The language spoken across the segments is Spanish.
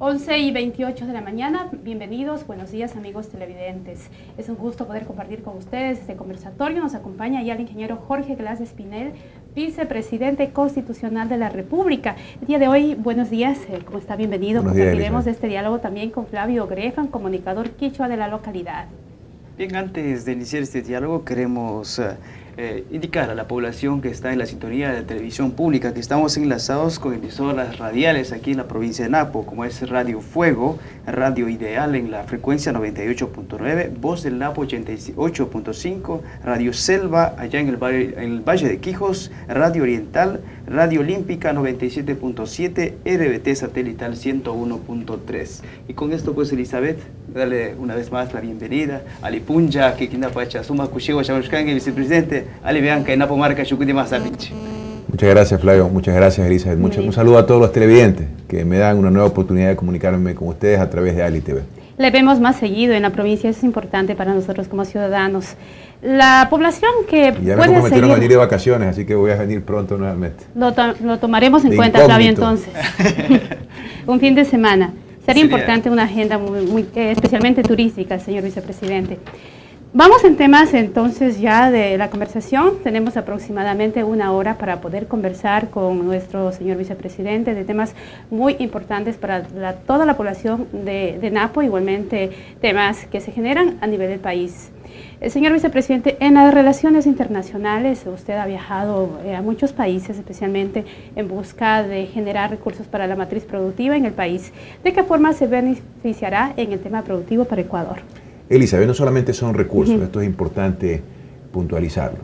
11:28 de la mañana, bienvenidos, buenos días amigos televidentes. Es un gusto poder compartir con ustedes este conversatorio. Nos acompaña ya el ingeniero Jorge Glass Espinel, vicepresidente constitucional de la República. El día de hoy, buenos días, ¿cómo está? Bienvenido. Compartiremos este diálogo también con Flavio Grefan, comunicador quichua de la localidad. Bien, antes de iniciar este diálogo queremos indicar a la población que está en la sintonía de televisión pública que estamos enlazados con emisoras radiales aquí en la provincia de Napo, como es Radio Fuego, Radio Ideal en la frecuencia 98.9, Voz del Napo 88.5, Radio Selva allá en el Valle de Quijos, Radio Oriental, Radio Olímpica 97.7, RBT Satelital 101.3. Y con esto pues, Elizabeth, darle una vez más la bienvenida a Lipunja, que Quindapacha, Suma Kushiwa, Chamuscangue, vicepresidente, Ali Bianca, Napo Marca, Chucuti Mazapinche. Muchas gracias, Flavio. Muchas gracias, Elizabeth. Un saludo a todos los televidentes que me dan una nueva oportunidad de comunicarme con ustedes a través de Ali TV. Le vemos más seguido en la provincia, eso es importante para nosotros como ciudadanos. La población que ya me comprometieron a venir de vacaciones, así que voy a venir pronto nuevamente. Lo tomaremos en cuenta, Flavio, entonces. Un fin de semana. Sería importante una agenda especialmente turística, señor vicepresidente. Vamos en temas entonces ya de la conversación. Tenemos aproximadamente una hora para poder conversar con nuestro señor vicepresidente de temas muy importantes para toda la población de Napo, igualmente temas que se generan a nivel del país. Señor vicepresidente, en las relaciones internacionales usted ha viajado a muchos países, especialmente en busca de generar recursos para la matriz productiva en el país. ¿De qué forma se beneficiará en el tema productivo para Ecuador? Elizabeth, no solamente son recursos, esto es importante puntualizarlo.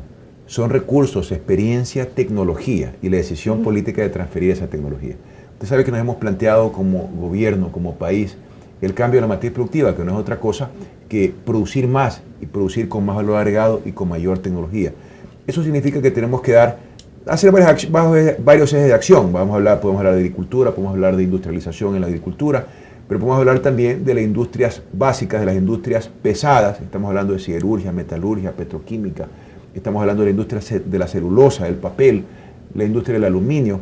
Son recursos, experiencia, tecnología y la decisión política de transferir esa tecnología. Usted sabe que nos hemos planteado como gobierno, como país, el cambio de la matriz productiva, que no es otra cosa que producir más y producir con más valor agregado y con mayor tecnología. Eso significa que tenemos que hacer varios ejes de acción. Podemos hablar de agricultura, podemos hablar de industrialización en la agricultura, pero podemos hablar también de las industrias básicas, de las industrias pesadas. Estamos hablando de siderurgia, metalurgia, petroquímica. Estamos hablando de la industria de la celulosa, del papel, la industria del aluminio,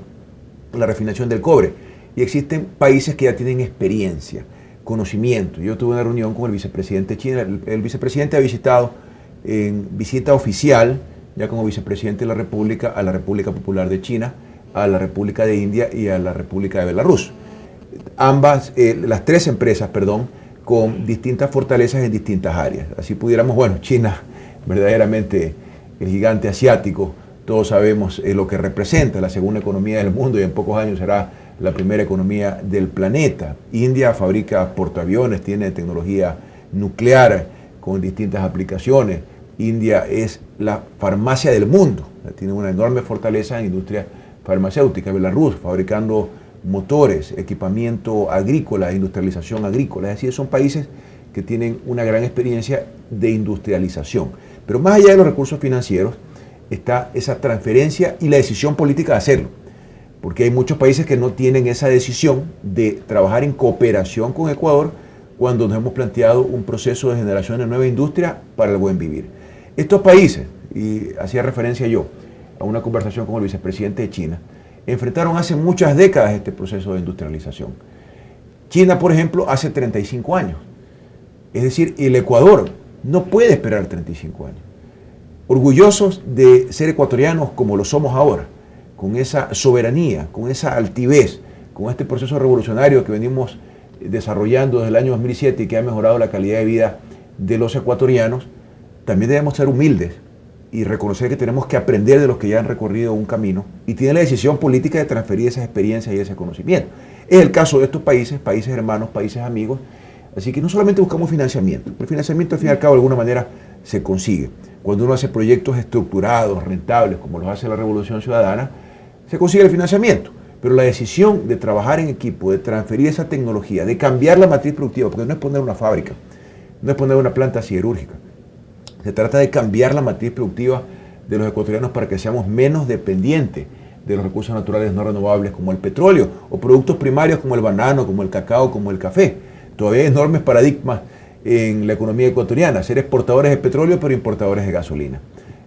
la refinación del cobre. Y existen países que ya tienen experiencia, conocimiento. Yo tuve una reunión con el vicepresidente chino. El vicepresidente ha visitado en visita oficial, ya como vicepresidente de la República, a la República Popular de China, a la República de India y a la República de Belarus. Las tres empresas, con distintas fortalezas en distintas áreas. Así pudiéramos, China, verdaderamente el gigante asiático, todos sabemos lo que representa, la segunda economía del mundo y en pocos años será la primera economía del planeta. India fabrica portaaviones, tiene tecnología nuclear con distintas aplicaciones. India es la farmacia del mundo, tiene una enorme fortaleza en industria farmacéutica. Belarus fabricando motores, equipamiento agrícola, industrialización agrícola. Es decir, son países que tienen una gran experiencia de industrialización. Pero más allá de los recursos financieros está esa transferencia y la decisión política de hacerlo. Porque hay muchos países que no tienen esa decisión de trabajar en cooperación con Ecuador cuando nos hemos planteado un proceso de generación de nueva industria para el buen vivir. Estos países, y hacía referencia yo a una conversación con el vicepresidente de China, enfrentaron hace muchas décadas este proceso de industrialización. China, por ejemplo, hace 35 años. Es decir, el Ecuador no puede esperar 35 años. Orgullosos de ser ecuatorianos como lo somos ahora, con esa soberanía, con esa altivez, con este proceso revolucionario que venimos desarrollando desde el año 2007 y que ha mejorado la calidad de vida de los ecuatorianos, también debemos ser humildes y reconocer que tenemos que aprender de los que ya han recorrido un camino y tienen la decisión política de transferir esas experiencias y ese conocimiento. Es el caso de estos países, países hermanos, países amigos, así que no solamente buscamos financiamiento, el financiamiento al fin y al cabo de alguna manera se consigue. Cuando uno hace proyectos estructurados, rentables, como los hace la Revolución Ciudadana, se consigue el financiamiento, pero la decisión de trabajar en equipo, de transferir esa tecnología, de cambiar la matriz productiva, porque no es poner una fábrica, no es poner una planta siderúrgica, se trata de cambiar la matriz productiva de los ecuatorianos para que seamos menos dependientes de los recursos naturales no renovables como el petróleo o productos primarios como el banano, como el cacao, como el café. Todavía hay enormes paradigmas en la economía ecuatoriana, ser exportadores de petróleo pero importadores de gasolina.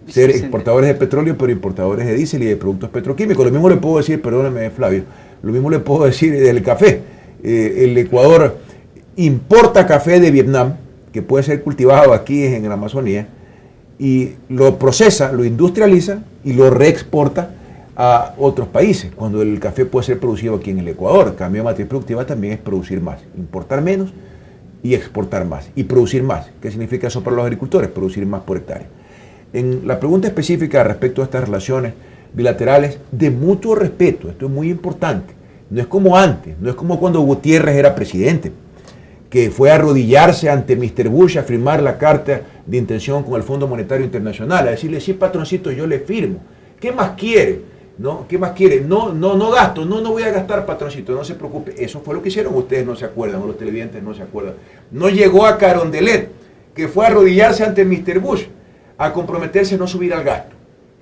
Ser exportadores de petróleo pero importadores de diésel y de productos petroquímicos. Lo mismo le puedo decir, perdóname Flavio, lo mismo le puedo decir del café. El Ecuador importa café de Vietnam, que puede ser cultivado aquí en la Amazonía, y lo procesa, lo industrializa y lo reexporta a otros países, cuando el café puede ser producido aquí en el Ecuador. Cambio de matriz productiva también es producir más, importar menos y exportar más, y producir más. ¿Qué significa eso para los agricultores? Producir más por hectárea. En la pregunta específica respecto a estas relaciones bilaterales de mutuo respeto, esto es muy importante. No es como antes, no es como cuando Gutiérrez era presidente, que fue a arrodillarse ante Mr. Bush a firmar la carta de intención con el Fondo Monetario Internacional, a decirle, sí, patroncito, yo le firmo. ¿Qué más quiere? ¿No? ¿Qué más quiere? No gasto, no voy a gastar, patroncito, no se preocupe. Eso fue lo que hicieron, ustedes no se acuerdan, o los televidentes no se acuerdan. No llegó a Carondelet, que fue a arrodillarse ante Mr. Bush, a comprometerse a no subir al gasto.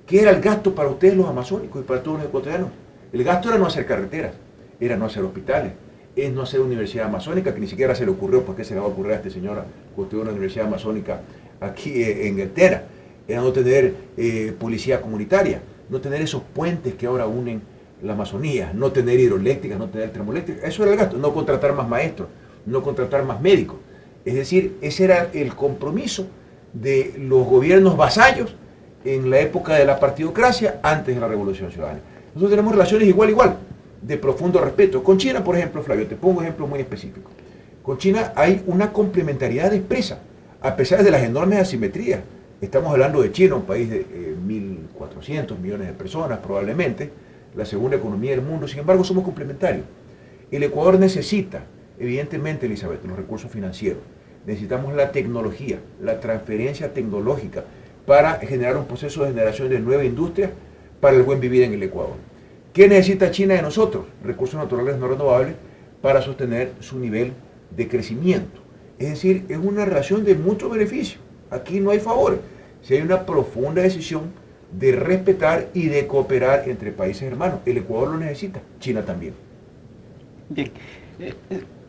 ¿Qué era el gasto para ustedes los amazónicos y para todos los ecuatorianos? El gasto era no hacer carreteras, era no hacer hospitales, es no hacer universidad amazónica, que ni siquiera se le ocurrió, porque se le va a ocurrir a este señor construir una universidad amazónica aquí en Eltera, era no tener policía comunitaria, no tener esos puentes que ahora unen la Amazonía, no tener hidroeléctricas, no tener termoeléctricas. Eso era el gasto, no contratar más maestros, no contratar más médicos. Es decir, ese era el compromiso de los gobiernos vasallos en la época de la partidocracia, antes de la Revolución Ciudadana. Nosotros tenemos relaciones igual, de profundo respeto. Con China, por ejemplo, Flavio, te pongo un ejemplo muy específico. Con China hay una complementariedad expresa, a pesar de las enormes asimetrías. Estamos hablando de China, un país de 1.400 millones de personas probablemente, la segunda economía del mundo, sin embargo somos complementarios. El Ecuador necesita, evidentemente, Elizabeth, los recursos financieros, necesitamos la tecnología, la transferencia tecnológica para generar un proceso de generación de nueva industria para el buen vivir en el Ecuador. ¿Qué necesita China de nosotros? Recursos naturales no renovables para sostener su nivel de crecimiento. Es decir, es una relación de mucho beneficio. Aquí no hay favores. Si hay una profunda decisión de respetar y de cooperar entre países hermanos. El Ecuador lo necesita, China también. Bien.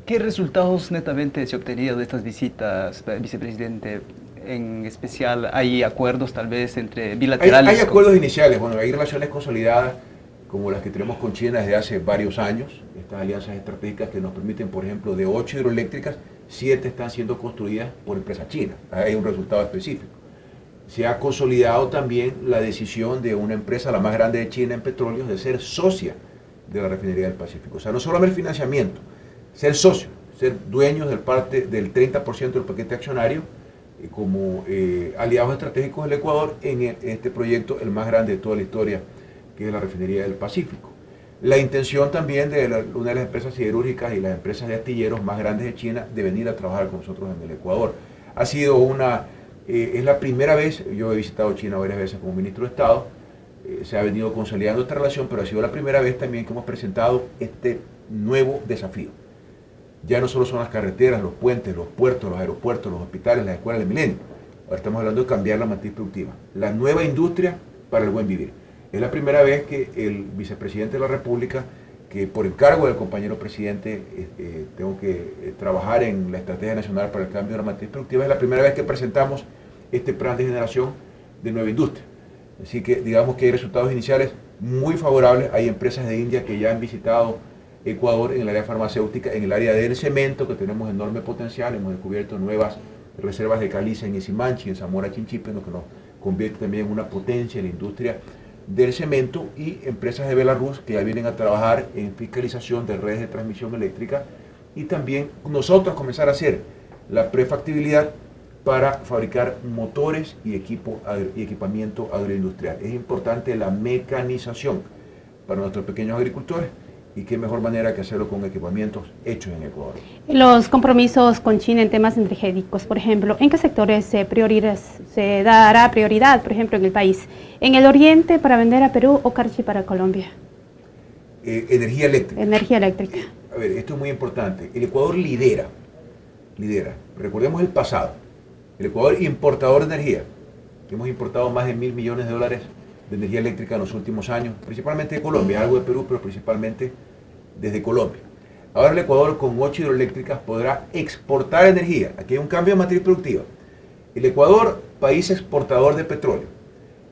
¿Qué resultados netamente se obtenían de estas visitas, vicepresidente? En especial, ¿hay acuerdos tal vez entre bilaterales? Hay acuerdos iniciales, bueno, hay relaciones consolidadas como las que tenemos con China desde hace varios años, estas alianzas estratégicas que nos permiten, por ejemplo, de 8 hidroeléctricas, 7 están siendo construidas por empresas chinas. Hay un resultado específico. Se ha consolidado también la decisión de una empresa, la más grande de China en petróleos, de ser socia de la refinería del Pacífico. O sea, no solamente el financiamiento, ser socio, ser dueños del 30% del paquete accionario, como aliados estratégicos del Ecuador en este proyecto, el más grande de toda la historia, que es la refinería del Pacífico. La intención también de una de las empresas siderúrgicas y las empresas de astilleros más grandes de China de venir a trabajar con nosotros en el Ecuador. Ha sido es la primera vez, yo he visitado China varias veces como ministro de Estado, se ha venido consolidando esta relación, pero ha sido la primera vez también que hemos presentado este nuevo desafío. Ya no solo son las carreteras, los puentes, los puertos, los aeropuertos, los hospitales, las escuelas del milenio. Ahora estamos hablando de cambiar la matriz productiva. La nueva industria para el buen vivir. Es la primera vez que el vicepresidente de la República, que por encargo del compañero presidente tengo que trabajar en la Estrategia Nacional para el Cambio de la Matriz Productiva, es la primera vez que presentamos este plan de generación de nueva industria. Así que digamos que hay resultados iniciales muy favorables. Hay empresas de India que ya han visitado Ecuador en el área farmacéutica, en el área del cemento, que tenemos enorme potencial. Hemos descubierto nuevas reservas de caliza en Isimanchi, en Zamora Chinchipe, lo que nos convierte también en una potencia en la industria del cemento, y empresas de Belarus que ya vienen a trabajar en fiscalización de redes de transmisión eléctrica, y también nosotros comenzar a hacer la prefactibilidad para fabricar motores y equipamiento agroindustrial. Es importante la mecanización para nuestros pequeños agricultores, y qué mejor manera que hacerlo con equipamientos hechos en Ecuador. Los compromisos con China en temas energéticos, por ejemplo, ¿en qué sectores se dará prioridad, por ejemplo, en el país? ¿En el oriente para vender a Perú o Carchi para Colombia? Energía eléctrica. Energía eléctrica. A ver, esto es muy importante. El Ecuador lidera. Recordemos el pasado. El Ecuador importador de energía. Hemos importado más de $1.000 millones de energía eléctrica en los últimos años, principalmente de Colombia, algo de Perú, pero principalmente desde Colombia. Ahora el Ecuador con 8 hidroeléctricas podrá exportar energía. Aquí hay un cambio de matriz productiva. El Ecuador, país exportador de petróleo.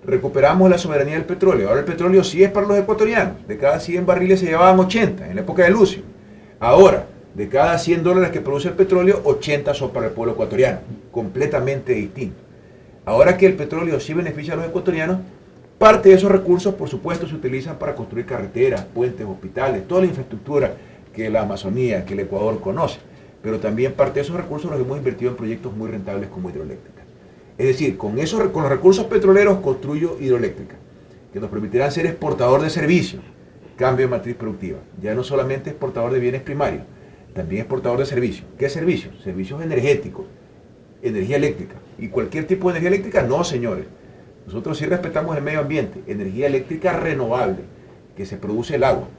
Recuperamos la soberanía del petróleo. Ahora el petróleo sí es para los ecuatorianos. De cada 100 barriles se llevaban 80 en la época de Lucio. Ahora De cada $100 que produce el petróleo, 80 son para el pueblo ecuatoriano, completamente distinto. Ahora que el petróleo sí beneficia a los ecuatorianos, parte de esos recursos, por supuesto, se utilizan para construir carreteras, puentes, hospitales, toda la infraestructura que la Amazonía, que el Ecuador conoce. Pero también parte de esos recursos los hemos invertido en proyectos muy rentables como hidroeléctricas. Es decir, con los recursos petroleros construyo hidroeléctricas, que nos permitirán ser exportador de servicios, cambio de matriz productiva. Ya no solamente exportador de bienes primarios, también exportador de servicios. ¿Qué servicios? Servicios energéticos, energía eléctrica. ¿Y cualquier tipo de energía eléctrica? No, señores. Nosotros sí respetamos el medio ambiente. Energía eléctrica renovable, que se produce el agua.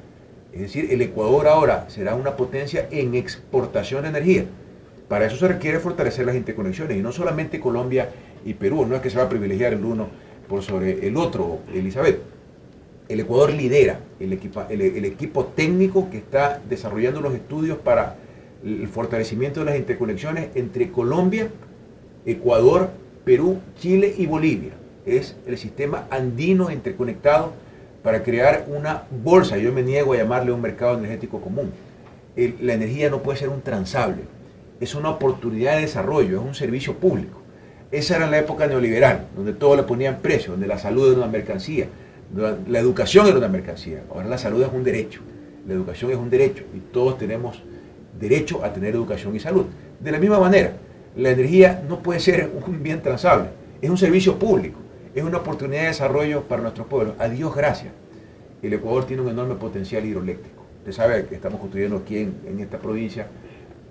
Es decir, el Ecuador ahora será una potencia en exportación de energía. Para eso se requiere fortalecer las interconexiones. Y no solamente Colombia y Perú. No es que se va a privilegiar el uno por sobre el otro, Elizabeth. El Ecuador lidera el equipo técnico que está desarrollando los estudios para el fortalecimiento de las interconexiones entre Colombia, Ecuador, Perú, Chile y Bolivia. Es el sistema andino interconectado para crear una bolsa. Yo me niego a llamarle un mercado energético común. La energía no puede ser un transable. Es una oportunidad de desarrollo, es un servicio público. Esa era en la época neoliberal, donde todo le ponían precio, donde la salud era una mercancía. La educación era una mercancía, ahora la salud es un derecho, la educación es un derecho y todos tenemos derecho a tener educación y salud. De la misma manera, la energía no puede ser un bien transable, es un servicio público, es una oportunidad de desarrollo para nuestros pueblos. A Dios gracias, el Ecuador tiene un enorme potencial hidroeléctrico. Usted sabe que estamos construyendo aquí en esta provincia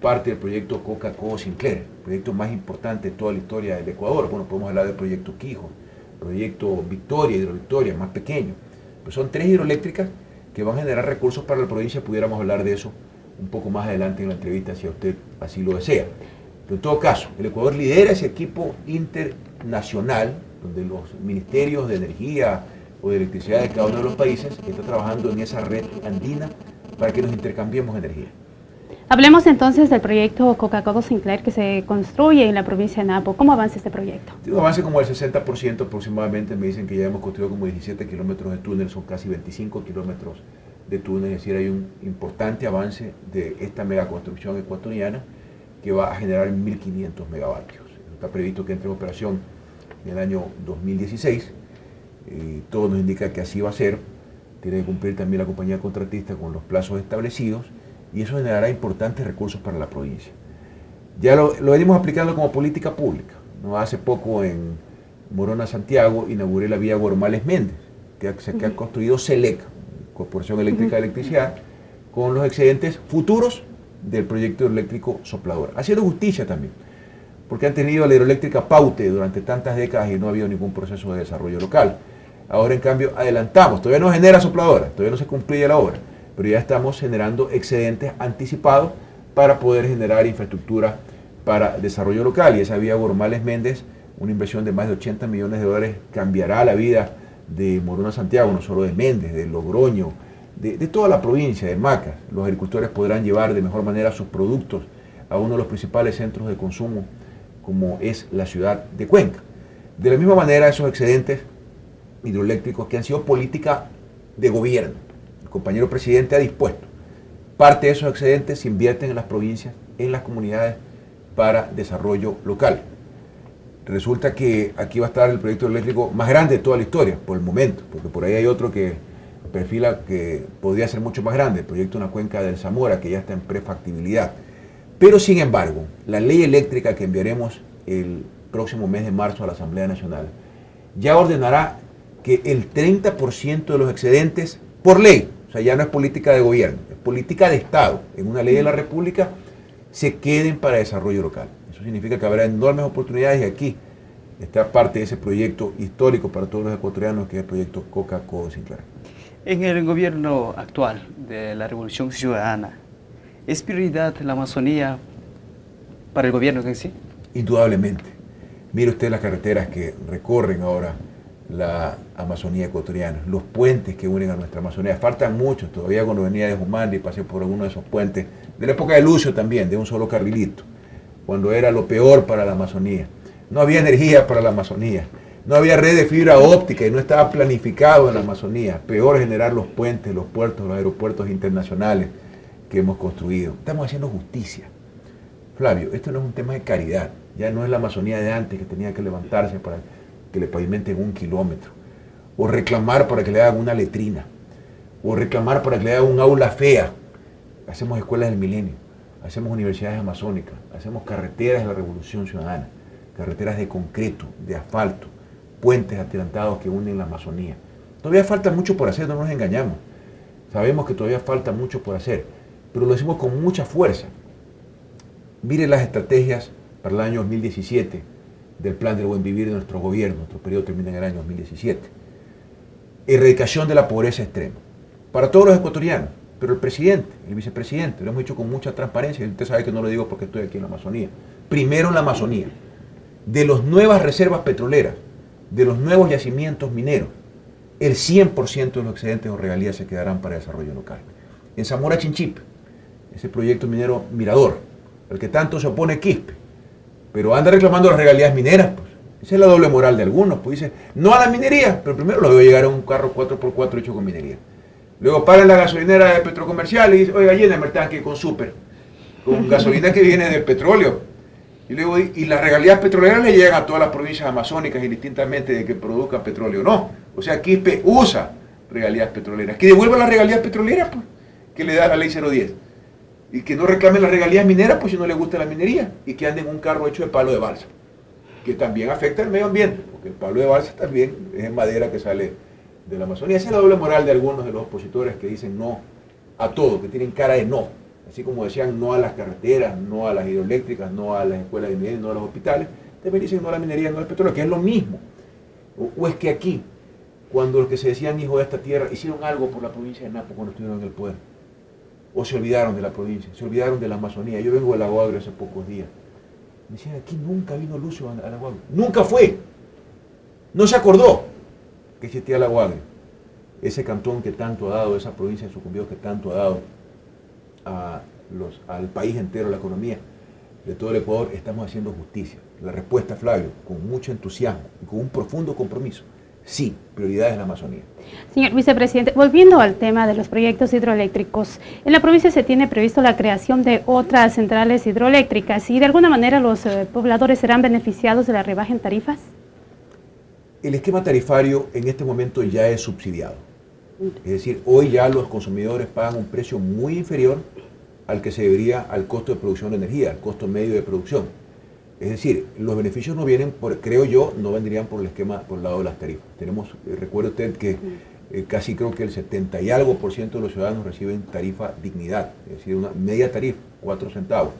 parte del proyecto Coca-Cola Sinclair, el proyecto más importante de toda la historia del Ecuador. Bueno, podemos hablar del proyecto Quijo, proyecto Victoria, Hidrovictoria, más pequeño. Pues son 3 hidroeléctricas que van a generar recursos para la provincia. Pudiéramos hablar de eso un poco más adelante en la entrevista, si usted así lo desea. Pero en todo caso, el Ecuador lidera ese equipo internacional, donde los ministerios de energía o de electricidad de cada uno de los países está trabajando en esa red andina para que nos intercambiemos energía. Hablemos entonces del proyecto Coca-Cola Sinclair que se construye en la provincia de Napo. ¿Cómo avanza este proyecto? Tiene un avance como del 60% aproximadamente. Me dicen que ya hemos construido como 17 kilómetros de túnel, son casi 25 kilómetros de túnel. Es decir, hay un importante avance de esta megaconstrucción ecuatoriana que va a generar 1.500 megavatios. Está previsto que entre en operación en el año 2016. Todo nos indica que así va a ser. Tiene que cumplir también la compañía contratista con los plazos establecidos. Y eso generará importantes recursos para la provincia. Ya lo venimos aplicando como política pública. ¿No? Hace poco en Morona, Santiago, inauguré la vía Gormales Méndez, que ha construido CELEC, Corporación Eléctrica de Electricidad, con los excedentes futuros del proyecto eléctrico Soplador. Haciendo justicia también, porque han tenido la hidroeléctrica Paute durante tantas décadas y no ha habido ningún proceso de desarrollo local. Ahora, en cambio, adelantamos. Todavía no genera Sopladora, todavía no se concluye la obra, pero ya estamos generando excedentes anticipados para poder generar infraestructura para desarrollo local. Y esa vía Gormales Méndez, una inversión de más de $80 millones, cambiará la vida de Morona Santiago, no solo de Méndez, de Logroño, de toda la provincia, de Macas. Los agricultores podrán llevar de mejor manera sus productos a uno de los principales centros de consumo, como es la ciudad de Cuenca. De la misma manera, esos excedentes hidroeléctricos que han sido política de gobierno, el compañero presidente ha dispuesto. Parte de esos excedentes se invierten en las provincias, en las comunidades, para desarrollo local. Resulta que aquí va a estar el proyecto eléctrico más grande de toda la historia, por el momento, porque por ahí hay otro que perfila que podría ser mucho más grande, el proyecto Una Cuenca del Zamora, que ya está en prefactibilidad. Pero sin embargo, la ley eléctrica que enviaremos el próximo mes de marzo a la Asamblea Nacional ya ordenará que el 30% de los excedentes, por ley, o sea, ya no es política de gobierno, es política de Estado, en una ley de la República, se queden para desarrollo local. Eso significa que habrá enormes oportunidades y aquí está parte de ese proyecto histórico para todos los ecuatorianos, que es el proyecto Coca-Cola Sinclair. En el gobierno actual de la Revolución Ciudadana, ¿es prioridad la Amazonía para el gobierno en sí? Indudablemente. Mire usted las carreteras que recorren ahora la Amazonía ecuatoriana, los puentes que unen a nuestra Amazonía. Faltan muchos, todavía cuando venía de Jumandi pasé por alguno de esos puentes, de la época de Lucio también, de un solo carrilito, cuando era lo peor para la Amazonía. No había energía para la Amazonía, no había red de fibra óptica y no estaba planificado en la Amazonía. Peor generar los puentes, los puertos, los aeropuertos internacionales, que hemos construido. Estamos haciendo justicia. Flavio, esto no es un tema de caridad. Ya no es la Amazonía de antes que tenía que levantarse para que le pavimenten 1 kilómetro. O reclamar para que le hagan una letrina. O reclamar para que le hagan un aula fea. Hacemos escuelas del milenio. Hacemos universidades amazónicas. Hacemos carreteras de la revolución ciudadana. Carreteras de concreto, de asfalto. Puentes atirantados que unen la Amazonía. Todavía falta mucho por hacer, no nos engañamos. Sabemos que todavía falta mucho por hacer, pero lo decimos con mucha fuerza. Mire las estrategias para el año 2017 del Plan del Buen Vivir de nuestro gobierno. Nuestro periodo termina en el año 2017. Erradicación de la pobreza extrema. Para todos los ecuatorianos, pero el presidente, el vicepresidente, lo hemos hecho con mucha transparencia, y usted sabe que no lo digo porque estoy aquí en la Amazonía. Primero en la Amazonía, de las nuevas reservas petroleras, de los nuevos yacimientos mineros, el 100% de los excedentes o regalías se quedarán para desarrollo local. En Zamora Chinchipe, ese proyecto minero Mirador, al que tanto se opone Quispe, pero anda reclamando las regalías mineras, pues. Esa es la doble moral de algunos, pues dice, no a la minería, pero primero lo veo llegar a un carro 4x4 hecho con minería. Luego paran la gasolinera de Petrocomercial y dice, oiga, lléname el tanque con súper, con gasolina que viene del petróleo. Y luego, y las regalías petroleras le llegan a todas las provincias amazónicas, indistintamente de que produzcan petróleo o no. O sea, Quispe usa regalías petroleras. Que devuelva las regalías petroleras, pues, que le da la ley 010. Y que no reclamen las regalías mineras, pues si no le gusta la minería. Y que anden en un carro hecho de palo de balsa, que también afecta al medio ambiente, porque el palo de balsa también es madera que sale de la Amazonía. Esa es la doble moral de algunos de los opositores que dicen no a todo, que tienen cara de no. Así como decían no a las carreteras, no a las hidroeléctricas, no a las escuelas de minería, no a los hospitales, también dicen no a la minería, no al petróleo, que es lo mismo. O es que aquí, cuando los que se decían hijos de esta tierra hicieron algo por la provincia de Napo cuando estuvieron en el poder, o se olvidaron de la provincia, se olvidaron de la Amazonía. Yo vengo de La Guagra hace pocos días. Me decían, aquí nunca vino Lucio a La Guagra. Nunca fue. No se acordó que existía La Guagra. Ese cantón que tanto ha dado, esa provincia de Sucumbíos que tanto ha dado al país entero, a la economía de todo el Ecuador. Estamos haciendo justicia. La respuesta, Flavio, con mucho entusiasmo y con un profundo compromiso. Sí, prioridad es la Amazonía. Señor vicepresidente, volviendo al tema de los proyectos hidroeléctricos, en la provincia se tiene previsto la creación de otras centrales hidroeléctricas y de alguna manera los pobladores serán beneficiados de la rebaja en tarifas. El esquema tarifario en este momento ya es subsidiado. Es decir, hoy ya los consumidores pagan un precio muy inferior al que se debería al costo de producción de energía, al costo medio de producción. Es decir, los beneficios no vienen, creo yo, no vendrían por el esquema, por el lado de las tarifas. Tenemos, recuerde usted que casi creo que el 70 y algo % de los ciudadanos reciben tarifa dignidad, es decir, una media tarifa, 4 centavos.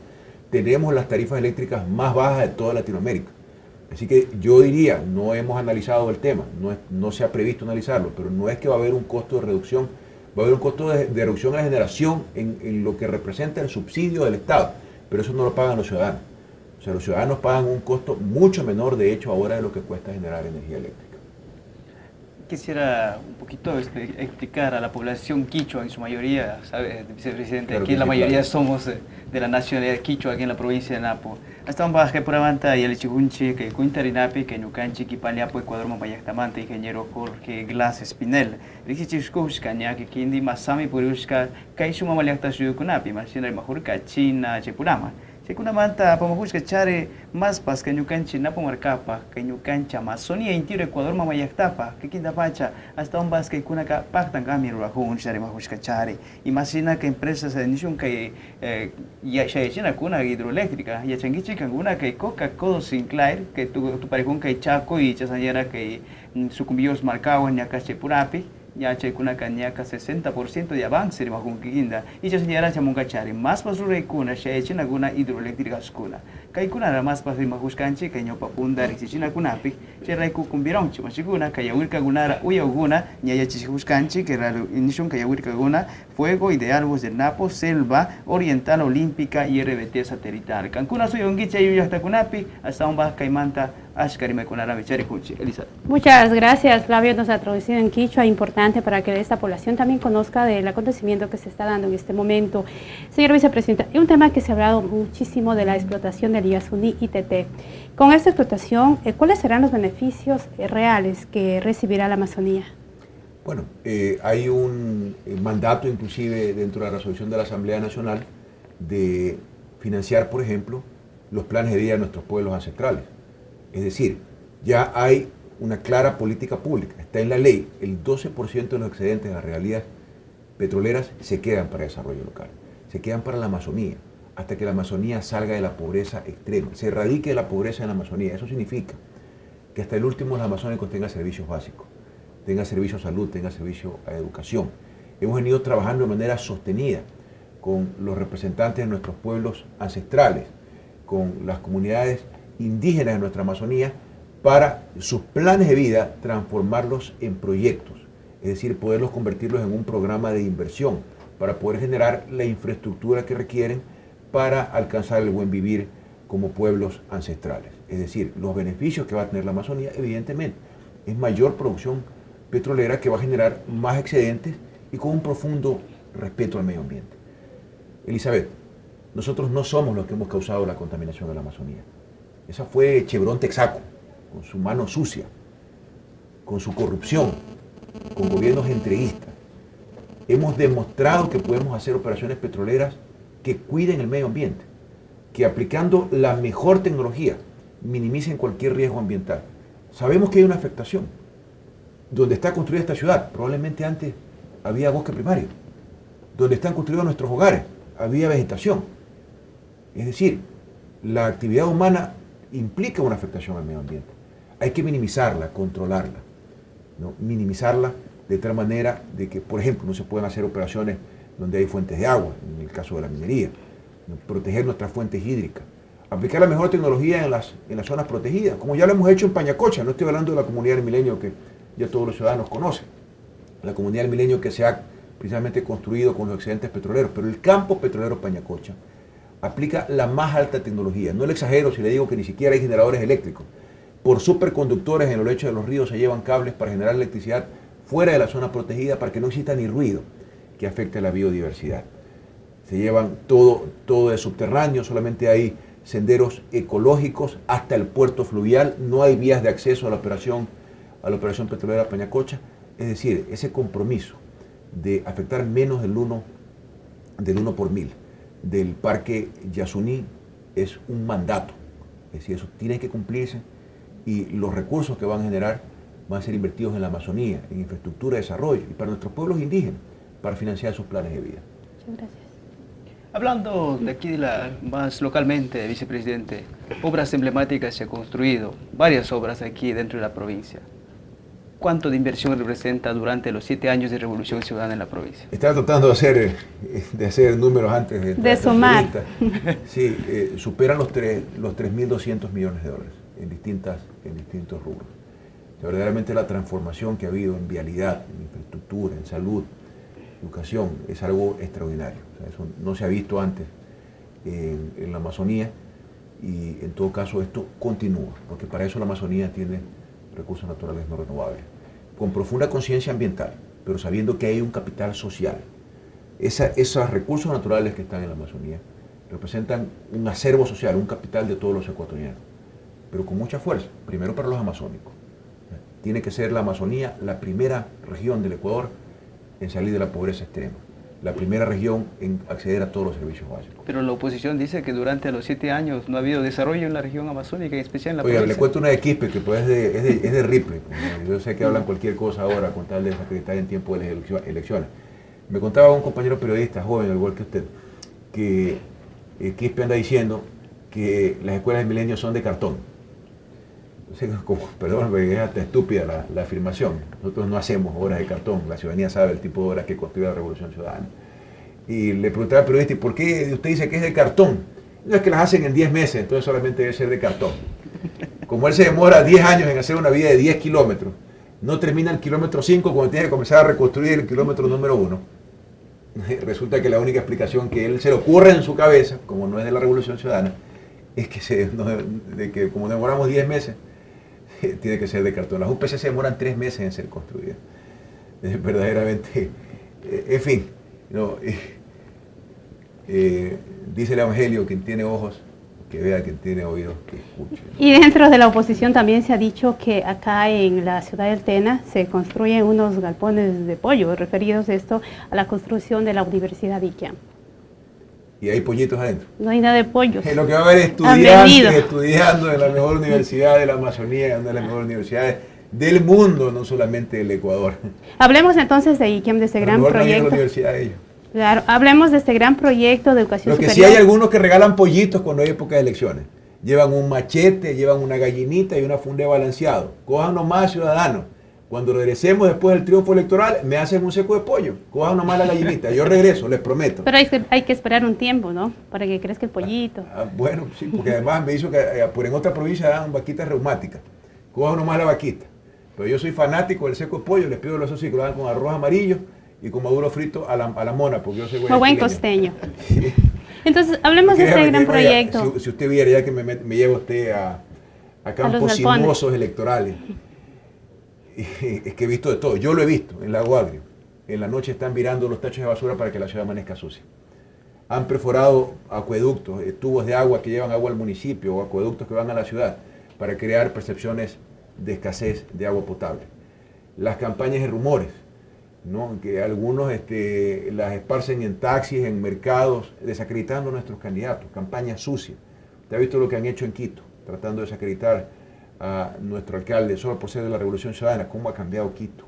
Tenemos las tarifas eléctricas más bajas de toda Latinoamérica. Así que yo diría, no hemos analizado el tema, no se ha previsto analizarlo, pero no es que va a haber un costo de reducción, va a haber un costo de reducción a la generación en lo que representa el subsidio del Estado, pero eso no lo pagan los ciudadanos. O sea, los ciudadanos pagan un costo mucho menor, de hecho, ahora de lo que cuesta generar energía eléctrica. Quisiera un poquito explicar a la población quichua, en su mayoría, ¿sabe, vicepresidente? Claro, aquí la sí, mayoría claro. somos de la nacionalidad quichua, aquí en la provincia de Napo. Hasta un baje por avanta y el chigunchi que cuintarinapi que nucanchi que paliapo Ecuador mapayactamante ingeniero Jorge Glass Espinel. Rixichusca ña que kindi masami purushka kaisuma maliacta suyukunapi, marchina majurka China chepurama. Kuna manta pamajushka chare más pas que ñucanchi napo marcapa que ñucancha Amazonia interior Ecuador mamayactapa que quinta pacha hasta un bas que kuna ka pactan kami rajun chare majushka chare. Imagina que empresas de nishun que ya chayechina kuna hidroeléctrica ya changichi kanguna que coca codo Sinclair que tu parejun que chaco y chasanyera que sucumbios marcao ñaca chepurapi ya chay kuna kanyaka 60% de avance de majun kikinda y ya señala chamunkachari más basura kuna shayechina kuna hidroeléctricas kuna kai kuna ra más pas majuskanchi que ñopa punda rixichina kunapi chay ku kumbiron chimachikuna kaya wirka gunara uya guna ñaya chishuskanchi que ra inishun kaya wirka guna fuego y de árboles del Napo selva oriental olímpica y RBT satelital kankuna suyongi chay hasta kunapi hasta un bas kaimanta Muchas gracias, Flavio, nos ha traducido en quichua, importante para que esta población también conozca del acontecimiento que se está dando en este momento. Señor vicepresidente, hay un tema que se ha hablado muchísimo de la explotación del Yasuní ITT. Con esta explotación, ¿cuáles serán los beneficios reales que recibirá la Amazonía? Bueno, hay un mandato inclusive dentro de la resolución de la Asamblea Nacional de financiar, por ejemplo, los planes de vida de nuestros pueblos ancestrales. Es decir, ya hay una clara política pública, está en la ley, el 12% de los excedentes de las regalías petroleras se quedan para desarrollo local, se quedan para la Amazonía, hasta que la Amazonía salga de la pobreza extrema, se erradique la pobreza en la Amazonía. Eso significa que hasta el último de los amazónicos tenga servicios básicos, tenga servicio a salud, tenga servicio a educación. Hemos venido trabajando de manera sostenida con los representantes de nuestros pueblos ancestrales, con las comunidades indígenas de nuestra Amazonía, para sus planes de vida transformarlos en proyectos, es decir, poderlos convertirlos en un programa de inversión para poder generar la infraestructura que requieren para alcanzar el buen vivir como pueblos ancestrales. Es decir, los beneficios que va a tener la Amazonía, evidentemente, es mayor producción petrolera que va a generar más excedentes y con un profundo respeto al medio ambiente. Elizabeth, nosotros no somos los que hemos causado la contaminación de la Amazonía. Esa fue Chevron Texaco, con su mano sucia, con su corrupción, con gobiernos entreguistas. Hemos demostrado que podemos hacer operaciones petroleras que cuiden el medio ambiente, que aplicando la mejor tecnología minimicen cualquier riesgo ambiental. Sabemos que hay una afectación. Donde está construida esta ciudad, probablemente antes había bosque primario. Donde están construidos nuestros hogares, había vegetación. Es decir, la actividad humana implica una afectación al medio ambiente. Hay que minimizarla, controlarla, ¿no? Minimizarla de tal manera de que, por ejemplo, no se puedan hacer operaciones donde hay fuentes de agua, en el caso de la minería, ¿no? Proteger nuestras fuentes hídricas, aplicar la mejor tecnología en las zonas protegidas, como ya lo hemos hecho en Pañacocha. No estoy hablando de la comunidad del Milenio que ya todos los ciudadanos conocen, la comunidad del Milenio que se ha precisamente construido con los excedentes petroleros, pero el campo petrolero Pañacocha aplica la más alta tecnología. No le exagero si le digo que ni siquiera hay generadores eléctricos. Por superconductores en los lechos de los ríos se llevan cables para generar electricidad fuera de la zona protegida para que no exista ni ruido que afecte a la biodiversidad. Se llevan todo de subterráneo, solamente hay senderos ecológicos hasta el puerto fluvial, no hay vías de acceso a la operación petrolera Pañacocha. Es decir, ese compromiso de afectar menos del 1 por mil del parque Yasuní es un mandato. Es decir, eso tiene que cumplirse y los recursos que van a generar van a ser invertidos en la Amazonía, en infraestructura de desarrollo y para nuestros pueblos indígenas, para financiar sus planes de vida. Muchas gracias. Hablando de aquí más localmente, vicepresidente, obras emblemáticas se han construido, varias obras aquí dentro de la provincia. ¿Cuánto de inversión representa durante los 7 años de Revolución Ciudadana en la provincia? Estaba tratando de hacer números antes de sumar. Sí, superan los 3.200 millones de dólares en distintos rubros. Verdaderamente la transformación que ha habido en vialidad, en infraestructura, en salud, educación, es algo extraordinario. O sea, eso no se ha visto antes en la Amazonía y en todo caso esto continúa, porque para eso la Amazonía tiene recursos naturales no renovables, con profunda conciencia ambiental, pero sabiendo que hay un capital social. Esos recursos naturales que están en la Amazonía representan un acervo social, un capital de todos los ecuatorianos, pero con mucha fuerza, primero para los amazónicos. Tiene que ser la Amazonía la primera región del Ecuador en salir de la pobreza extrema, la primera región en acceder a todos los servicios básicos. Pero la oposición dice que durante los 7 años no ha habido desarrollo en la región amazónica, en especial en la provincia. Le cuento una de Quispe, que pues es de Ripley. Yo sé que hablan cualquier cosa ahora con tal de desacreditar en tiempo de las elecciones. Me contaba un compañero periodista joven, al igual que usted, que Quispe anda diciendo que las escuelas de Milenio son de cartón. Perdón, es hasta estúpida la afirmación. Nosotros no hacemos obras de cartón, la ciudadanía sabe el tipo de obras que construye la Revolución Ciudadana. Y le preguntaba al periodista, ¿y por qué usted dice que es de cartón? No, es que las hacen en 10 meses, entonces solamente debe ser de cartón. Como él se demora 10 años en hacer una vía de 10 kilómetros, no termina el kilómetro 5 cuando tiene que comenzar a reconstruir el kilómetro número 1. Resulta que la única explicación que él se le ocurre en su cabeza, como no es de la Revolución Ciudadana, es que como demoramos 10 meses, tiene que ser de cartón. Las UPC se demoran 3 meses en ser construidas. Verdaderamente, en fin, ¿no? Dice el Evangelio, quien tiene ojos que vea que tiene oídos que escuche. Y dentro de la oposición también se ha dicho que acá en la ciudad del Tena se construyen unos galpones de pollo, referidos esto a la construcción de la Universidad ICAM. Y hay pollitos adentro. No hay nada de pollos. Lo que va a haber estudiantes estudiando en la mejor universidad de la Amazonía, una de las mejores universidades del mundo, no solamente del Ecuador. Hablemos entonces de ICAM, de este gran proyecto. La universidad de ellos. Claro, hablemos de este gran proyecto de educación superior. Lo que sí hay algunos que regalan pollitos cuando hay época de elecciones. Llevan un machete, llevan una gallinita y una funda de balanceado. Cojan nomás, ciudadanos. Cuando regresemos después del triunfo electoral, me hacen un seco de pollo. Cojan nomás la gallinita. Yo regreso, les prometo. Pero hay que esperar un tiempo, ¿no? Para que crezca el pollito. Bueno, sí, porque además me hizo que por en otra provincia dan vaquitas reumáticas. Cojan nomás la vaquita. Pero yo soy fanático del seco de pollo. Les pido a los socios que lo hagan con arroz amarillo y con maduro frito a la mona, porque yo soy buen costeño. Sí. Entonces, hablemos de este gran proyecto. Si usted viera, ya que me lleva usted a campos sinuosos electorales, es que he visto de todo. Yo lo he visto en Lago Agrio. En la noche están virando los tachos de basura para que la ciudad amanezca sucia. Han perforado acueductos, tubos de agua que llevan agua al municipio o acueductos que van a la ciudad para crear percepciones de escasez de agua potable. Las campañas de rumores, ¿no? Que algunos las esparcen en taxis, en mercados, desacreditando a nuestros candidatos, campaña sucia. Usted ha visto lo que han hecho en Quito, tratando de desacreditar a nuestro alcalde solo por ser de la Revolución Ciudadana. ¿Cómo ha cambiado Quito?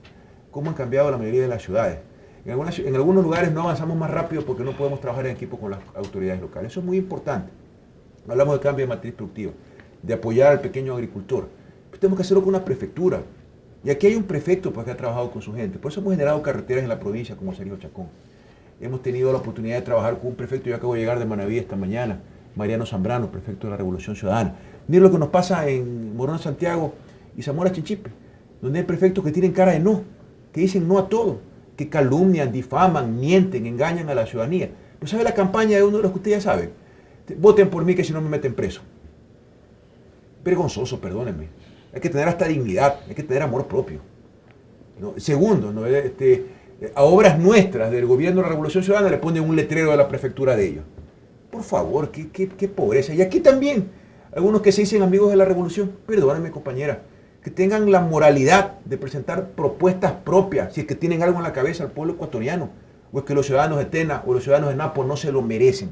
¿Cómo han cambiado la mayoría de las ciudades? En algunos lugares no avanzamos más rápido porque no podemos trabajar en equipo con las autoridades locales. Eso es muy importante. Hablamos de cambio de matriz productiva, de apoyar al pequeño agricultor. Pero tenemos que hacerlo con una prefectura. Y aquí hay un prefecto pues, que ha trabajado con su gente. Por eso hemos generado carreteras en la provincia como Sergio Chacón. Hemos tenido la oportunidad de trabajar con un prefecto. Yo acabo de llegar de Manaví esta mañana, Mariano Zambrano, prefecto de la Revolución Ciudadana. Miren lo que nos pasa en Morón Santiago y Zamora Chinchipe, donde hay prefectos que tienen cara de no, que dicen no a todo, que calumnian, difaman, mienten, engañan a la ciudadanía. Pues sabe la campaña de uno de los que ustedes ya saben. Voten por mí que si no me meten preso. Vergonzoso, perdónenme. Hay que tener hasta dignidad, hay que tener amor propio. ¿No? Segundo, ¿no? A obras nuestras del gobierno de la Revolución Ciudadana le ponen un letrero de la prefectura de ellos. Por favor, qué pobreza. Y aquí también, algunos que se dicen amigos de la Revolución, perdónenme compañera, que tengan la moralidad de presentar propuestas propias, si es que tienen algo en la cabeza al pueblo ecuatoriano, o es que los ciudadanos de Tena o los ciudadanos de Napo no se lo merecen.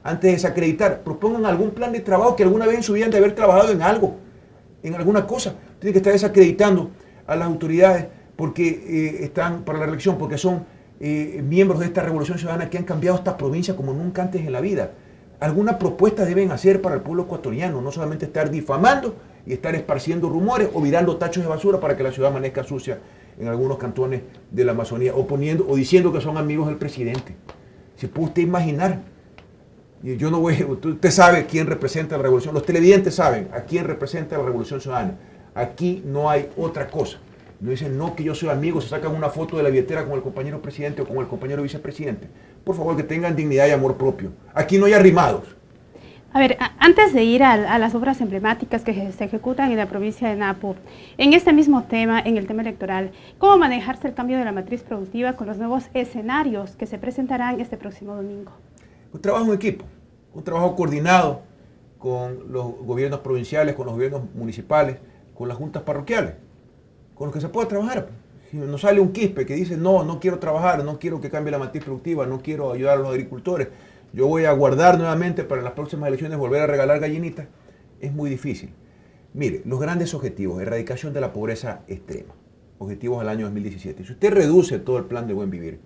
Antes de desacreditar, propongan algún plan de trabajo que alguna vez en su vida han de haber trabajado en algo, en alguna cosa. Tienen que estar desacreditando a las autoridades porque están para la reelección, porque son miembros de esta Revolución Ciudadana que han cambiado esta provincia como nunca antes en la vida. Alguna propuesta deben hacer para el pueblo ecuatoriano, no solamente estar difamando y estar esparciendo rumores o virando tachos de basura para que la ciudad amanezca sucia en algunos cantones de la Amazonía, o diciendo que son amigos del presidente. ¿Se puede usted imaginar? Yo no voy, usted sabe quién representa la revolución, los televidentes saben a quién representa la Revolución Ciudadana. Aquí no hay otra cosa. No dicen, no, que yo soy amigo, se sacan una foto de la billetera con el compañero presidente o con el compañero vicepresidente. Por favor, que tengan dignidad y amor propio. Aquí no hay arrimados. A ver, antes de ir a las obras emblemáticas que se ejecutan en la provincia de Napo, en este mismo tema, en el tema electoral, ¿cómo manejarse el cambio de la matriz productiva con los nuevos escenarios que se presentarán este próximo domingo? Un trabajo en equipo, un trabajo coordinado con los gobiernos provinciales, con los gobiernos municipales, con las juntas parroquiales, con los que se pueda trabajar. Si nos sale un quispe que dice, no quiero trabajar, no quiero que cambie la matriz productiva, no quiero ayudar a los agricultores, yo voy a guardar nuevamente para las próximas elecciones, volver a regalar gallinitas, es muy difícil. Mire, los grandes objetivos, erradicación de la pobreza extrema, objetivos al año 2017. Si usted reduce todo el plan de buen vivir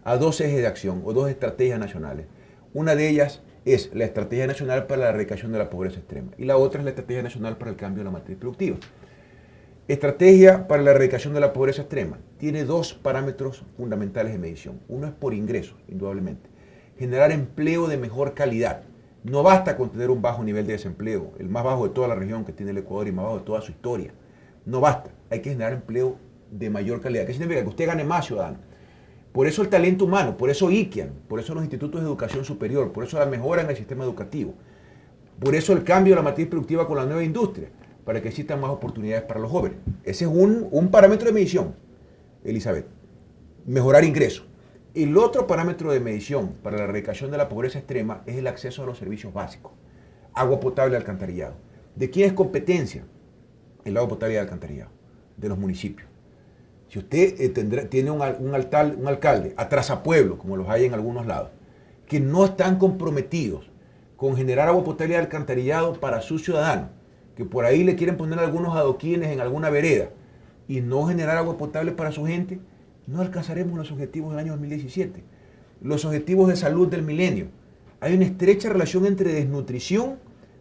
a 2 ejes de acción o 2 estrategias nacionales, una de ellas es la Estrategia Nacional para la Erradicación de la Pobreza Extrema y la otra es la Estrategia Nacional para el Cambio de la Matriz Productiva. Estrategia para la Erradicación de la Pobreza Extrema tiene 2 parámetros fundamentales de medición. Uno es por ingreso, indudablemente. Generar empleo de mejor calidad. No basta con tener un bajo nivel de desempleo, el más bajo de toda la región que tiene el Ecuador y más bajo de toda su historia. No basta, hay que generar empleo de mayor calidad. ¿Qué significa? Que usted gane más, ciudadano. Por eso el talento humano, por eso ICAM, por eso los institutos de educación superior, por eso la mejora en el sistema educativo, por eso el cambio de la matriz productiva con la nueva industria, para que existan más oportunidades para los jóvenes. Ese es un parámetro de medición, Elizabeth. Mejorar ingresos. El otro parámetro de medición para la erradicación de la pobreza extrema es el acceso a los servicios básicos. agua potable y alcantarillado. ¿De quién es competencia el agua potable y alcantarillado? De los municipios. Si usted tiene un alcalde, atrasapueblo, como los hay en algunos lados, que no están comprometidos con generar agua potable y alcantarillado para sus ciudadanos, que por ahí le quieren poner algunos adoquines en alguna vereda y no generar agua potable para su gente, no alcanzaremos los objetivos del año 2017. Los objetivos de salud del milenio. Hay una estrecha relación entre desnutrición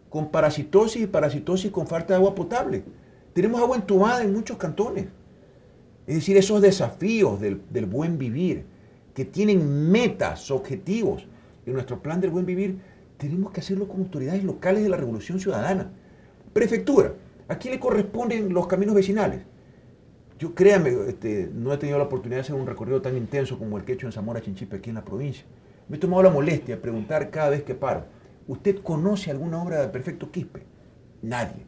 con parasitosis y parasitosis con falta de agua potable. Tenemos agua entubada en muchos cantones. Es decir, esos desafíos del buen vivir, que tienen metas, objetivos, en nuestro plan del buen vivir, tenemos que hacerlo con autoridades locales de la Revolución Ciudadana. Prefectura, ¿a quién le corresponden los caminos vecinales? Yo, créame, no he tenido la oportunidad de hacer un recorrido tan intenso como el que he hecho en Zamora Chinchipe, aquí en la provincia. Me he tomado la molestia de preguntar cada vez que paro, ¿usted conoce alguna obra del prefecto Quispe? Nadie.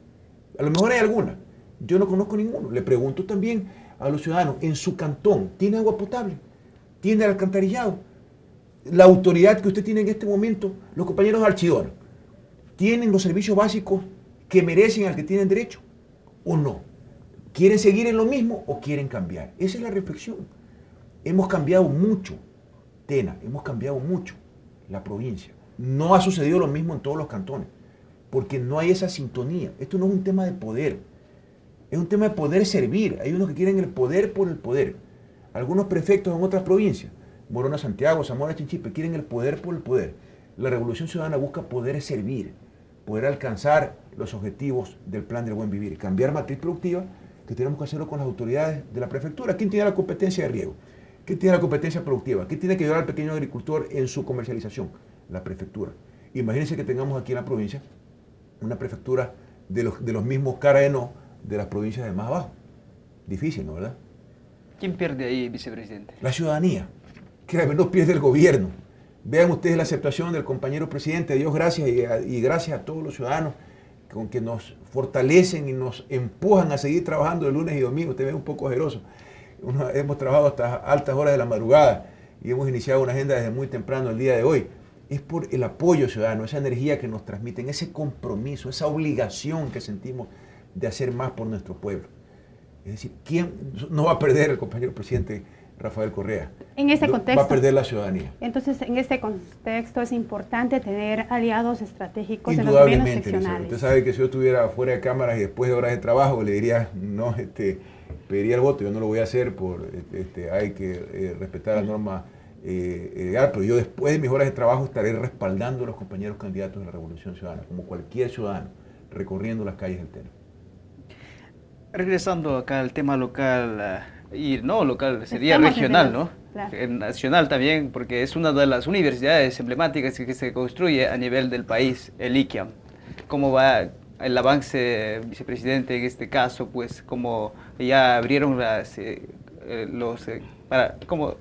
A lo mejor hay alguna. Yo no conozco ninguno. Le pregunto también a los ciudadanos, en su cantón, ¿tiene agua potable? ¿Tiene alcantarillado? La autoridad que usted tiene en este momento, los compañeros de Archidona, ¿tienen los servicios básicos que merecen al que tienen derecho o no? ¿Quieren seguir en lo mismo o quieren cambiar? Esa es la reflexión. Hemos cambiado mucho, Tena, hemos cambiado mucho la provincia. No ha sucedido lo mismo en todos los cantones, porque no hay esa sintonía. Esto no es un tema de poder, es un tema de poder servir. Hay unos que quieren el poder por el poder. Algunos prefectos en otras provincias, Morona, Santiago, Zamora, Chinchipe, quieren el poder por el poder. La Revolución Ciudadana busca poder servir, poder alcanzar los objetivos del plan del buen vivir, cambiar matriz productiva, que tenemos que hacerlo con las autoridades de la prefectura. ¿Quién tiene la competencia de riego? ¿Quién tiene la competencia productiva? ¿Quién tiene que ayudar al pequeño agricultor en su comercialización? La prefectura. Imagínense que tengamos aquí en la provincia una prefectura de los mismos cara de no de las provincias de más abajo. Difícil, ¿no, verdad? ¿Quién pierde ahí, vicepresidente? La ciudadanía. Créanme, no pierde el gobierno. Vean ustedes la aceptación del compañero presidente. Dios gracias y gracias a todos los ciudadanos con que nos fortalecen y nos empujan a seguir trabajando de lunes y domingo. Usted ve un poco ojeroso. Hemos trabajado hasta altas horas de la madrugada y hemos iniciado una agenda desde muy temprano el día de hoy. Es por el apoyo ciudadano, esa energía que nos transmiten, ese compromiso, esa obligación que sentimos de hacer más por nuestro pueblo. Es decir, ¿quién no va a perder el compañero presidente Rafael Correa? En este contexto, va a perder la ciudadanía. Entonces, en este contexto es importante tener aliados estratégicos en los gobiernos seccionales. Usted sabe que si yo estuviera fuera de cámaras y después de horas de trabajo le diría, no, pediría el voto. Yo no lo voy a hacer hay que respetar la norma legal, pero yo después de mis horas de trabajo estaré respaldando a los compañeros candidatos de la Revolución Ciudadana, como cualquier ciudadano, recorriendo las calles del Tena. Regresando acá al tema local, y no local, sería regional, ¿no? Claro. Nacional también, porque es una de las universidades emblemáticas que se construye a nivel del país, el ICIAM. ¿Cómo va el avance, vicepresidente, en este caso? Pues como ya abrieron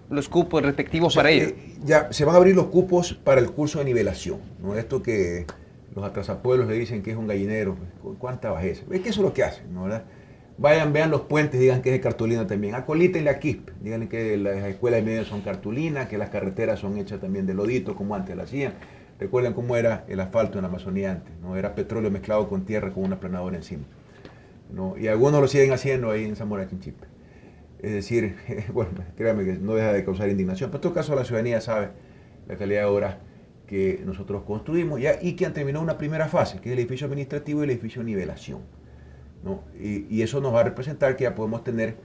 los cupos respectivos para ello. Ya se van a abrir los cupos para el curso de nivelación, ¿no? Esto que los atrasapueblos le dicen que es un gallinero, cuánta bajeza. Es que eso es lo que hacen, ¿no? ¿Verdad? Vayan, vean los puentes, digan que es de cartulina también. Acolítenle a Quispe, díganle que las escuelas de medio son cartulina, que las carreteras son hechas también de lodito, como antes la hacían. Recuerden cómo era el asfalto en la Amazonía antes, ¿no? Era petróleo mezclado con tierra con una aplanadora encima, ¿no? Y algunos lo siguen haciendo ahí en Zamora Chinchipe. Es decir, bueno, créanme que no deja de causar indignación, pero en todo caso la ciudadanía sabe la calidad de obras que nosotros construimos ya, y que han terminado una primera fase, que es el edificio administrativo y el edificio de nivelación, ¿no? Y eso nos va a representar que ya podemos tener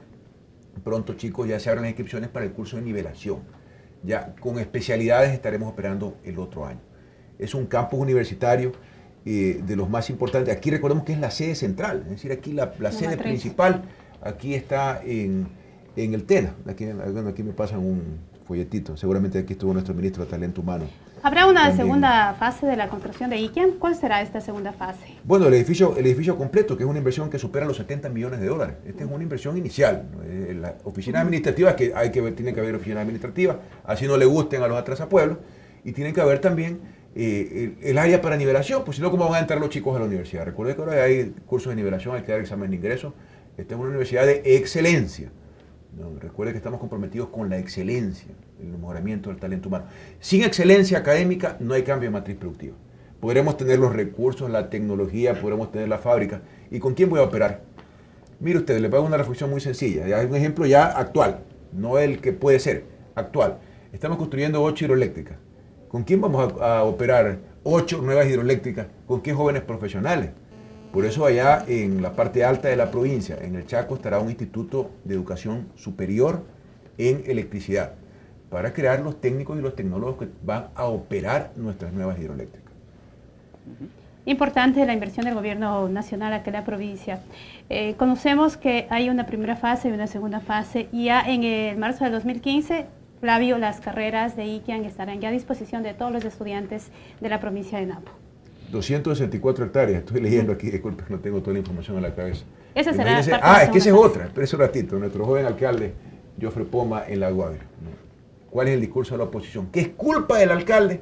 pronto, chicos, ya se abren las inscripciones para el curso de nivelación. Ya con especialidades estaremos operando el otro año. Es un campus universitario de los más importantes. Aquí recordemos que es la sede central, es decir, aquí la sede principal, aquí está en el Tena. Aquí me pasan un folletito. Seguramente aquí estuvo nuestro ministro de Talento Humano. ¿Habrá una segunda fase de la construcción de ICIAM? ¿Cuál será esta segunda fase? Bueno, el edificio completo, que es una inversión que supera los 70 millones de dólares. Esta es una inversión inicial. La oficina administrativa, que tiene que haber oficinas administrativas, así no le gusten a los atrasapueblos, y tiene que haber también el área para nivelación, pues si no, ¿cómo van a entrar los chicos a la universidad? Recuerden que ahora hay cursos de nivelación, hay que dar examen de ingreso. Esta es una universidad de excelencia. No, recuerde que estamos comprometidos con la excelencia, el mejoramiento del talento humano. Sin excelencia académica no hay cambio de matriz productiva. Podremos tener los recursos, la tecnología, podremos tener la fábrica. ¿Y con quién voy a operar? Mire usted, le hago una reflexión muy sencilla. Hay un ejemplo ya actual, no el que puede ser, actual. Estamos construyendo 8 hidroeléctricas. ¿Con quién vamos a operar 8 nuevas hidroeléctricas? ¿Con qué jóvenes profesionales? Por eso allá en la parte alta de la provincia, en el Chaco, estará un instituto de educación superior en electricidad para crear los técnicos y los tecnólogos que van a operar nuestras nuevas hidroeléctricas. Importante la inversión del gobierno nacional aquí en la provincia. Conocemos que hay una primera fase y una segunda fase, y ya en el marzo del 2015, Flavio, las carreras de IKIAN estarán ya a disposición de todos los estudiantes de la provincia de Napo. 264 hectáreas, estoy leyendo aquí, disculpe, no tengo toda la información en la cabeza. Esa será es que esa es otra, pero ese ratito, nuestro joven alcalde, Jofre Poma, en La Guaira. ¿Cuál es el discurso de la oposición? Que es culpa del alcalde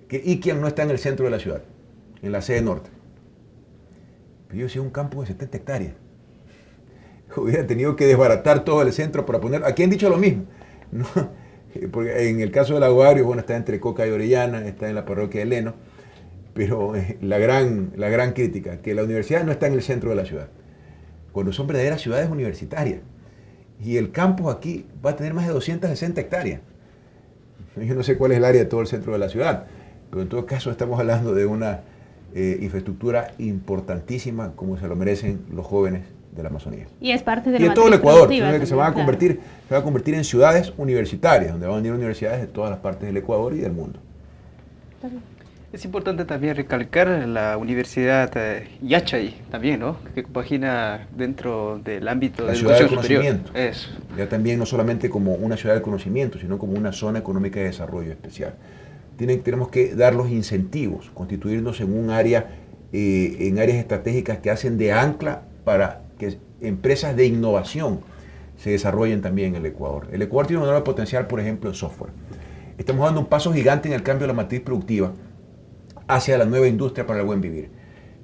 que IKIAN no está en el centro de la ciudad, en la sede norte. Pero yo decía un campo de 70 hectáreas. Hubiera tenido que desbaratar todo el centro para poner... Aquí han dicho lo mismo. No, porque en el caso del Aguario, bueno, está entre Coca y Orellana, está en la parroquia de Leno, pero la gran crítica, que la universidad no está en el centro de la ciudad, cuando son verdaderas ciudades universitarias. Y el campus aquí va a tener más de 260 hectáreas. Yo no sé cuál es el área de todo el centro de la ciudad, pero en todo caso estamos hablando de una infraestructura importantísima, como se lo merecen los jóvenes de la Amazonía. Y es parte de la todo el Ecuador, que se va a convertir en ciudades universitarias, donde van a venir universidades de todas las partes del Ecuador y del mundo. Es importante también recalcar la Universidad Yachay también, ¿no? Que compagina dentro del ámbito de educación superior. Eso. Ya también no solamente como una ciudad del conocimiento, sino como una zona económica de desarrollo especial. Tenemos que dar los incentivos, constituirnos en un área, en áreas estratégicas que hacen de ancla para que empresas de innovación se desarrollen también en el Ecuador. El Ecuador tiene un enorme potencial, por ejemplo, en software. Estamos dando un paso gigante en el cambio de la matriz productiva hacia la nueva industria para el buen vivir.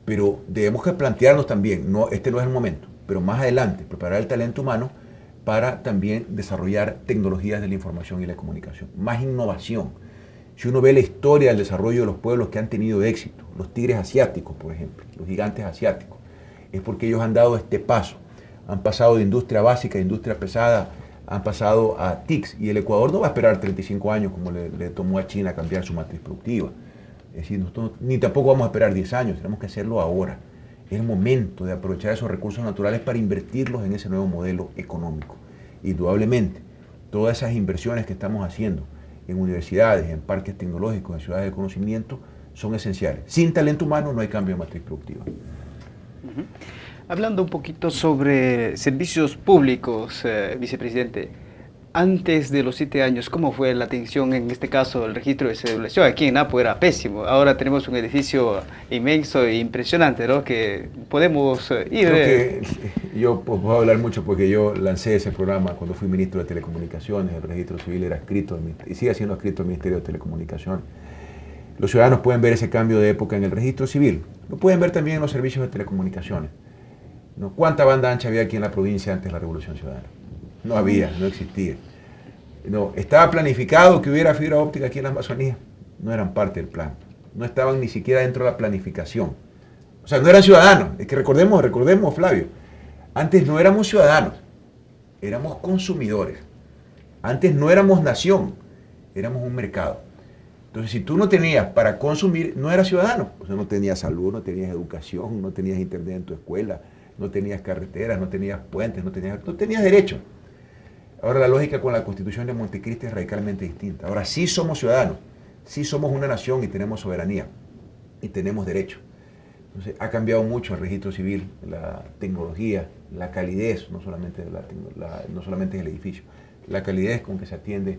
Pero debemos que plantearnos también, este no es el momento, pero más adelante, preparar el talento humano para también desarrollar tecnologías de la información y la comunicación. Más innovación. Si uno ve la historia del desarrollo de los pueblos que han tenido éxito, los tigres asiáticos, por ejemplo, los gigantes asiáticos, es porque ellos han dado este paso. Han pasado de industria básica a industria pesada, han pasado a TICs, y el Ecuador no va a esperar 35 años como le tomó a China cambiar su matriz productiva. Es decir, nosotros ni tampoco vamos a esperar 10 años, tenemos que hacerlo ahora. Es el momento de aprovechar esos recursos naturales para invertirlos en ese nuevo modelo económico. Indudablemente, todas esas inversiones que estamos haciendo en universidades, en parques tecnológicos, en ciudades de conocimiento, son esenciales. Sin talento humano no hay cambio de matriz productiva. Hablando un poquito sobre servicios públicos, vicepresidente, antes de los 7 años, ¿cómo fue la atención, en este caso, el registro de cedulación? Aquí en Napo era pésimo. Ahora tenemos un edificio inmenso e impresionante, ¿no? Que podemos ir... Creo que yo puedo hablar mucho porque yo lancé ese programa cuando fui ministro de Telecomunicaciones. El registro civil era adscrito y sigue siendo adscrito al Ministerio de Telecomunicaciones. Los ciudadanos pueden ver ese cambio de época en el registro civil. Lo pueden ver también en los servicios de telecomunicaciones. ¿No? ¿Cuánta banda ancha había aquí en la provincia antes de la Revolución Ciudadana? No había, no existía. No, estaba planificado que hubiera fibra óptica aquí en la Amazonía. No eran parte del plan. No estaban ni siquiera dentro de la planificación. O sea, no eran ciudadanos. Es que recordemos, Flavio. Antes no éramos ciudadanos, éramos consumidores. Antes no éramos nación, éramos un mercado. Entonces, si tú no tenías para consumir, no eras ciudadano. O sea, no tenías salud, no tenías educación, no tenías internet en tu escuela, no tenías carreteras, no tenías puentes, no tenías derecho. Ahora la lógica con la Constitución de Montecristi es radicalmente distinta. Ahora sí somos ciudadanos, sí somos una nación y tenemos soberanía y tenemos derecho. Entonces ha cambiado mucho el registro civil, la tecnología, la calidez, no solamente del edificio, la calidez con que se atiende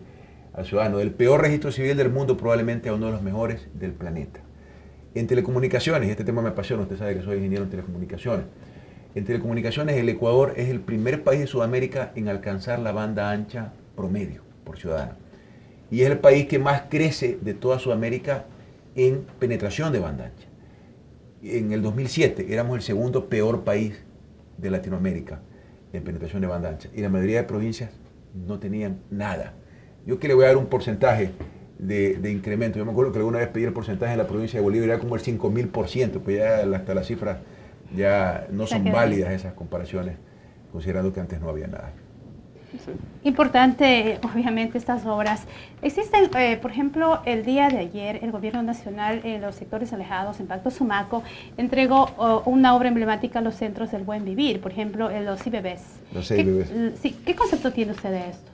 al ciudadano. Del peor registro civil del mundo probablemente a uno de los mejores del planeta. En telecomunicaciones, y este tema me apasiona, usted sabe que soy ingeniero en telecomunicaciones. En telecomunicaciones, el Ecuador es el primer país de Sudamérica en alcanzar la banda ancha promedio por ciudadano. Y es el país que más crece de toda Sudamérica en penetración de banda ancha. En el 2007 éramos el segundo peor país de Latinoamérica en penetración de banda ancha. Y la mayoría de provincias no tenían nada. Yo que le voy a dar un porcentaje de incremento. Yo me acuerdo que alguna vez pedí el porcentaje en la provincia de Bolívar, era como el 5000%, pues ya hasta las cifras ya no son válidas esas comparaciones, considerando que antes no había nada. Sí. Importante, obviamente, estas obras. Existen, por ejemplo, el día de ayer, el Gobierno Nacional en los sectores alejados, en Pacto Sumaco, entregó una obra emblemática a los centros del buen vivir, por ejemplo, en los IBBs. Los IBBs. ¿Qué concepto tiene usted de esto?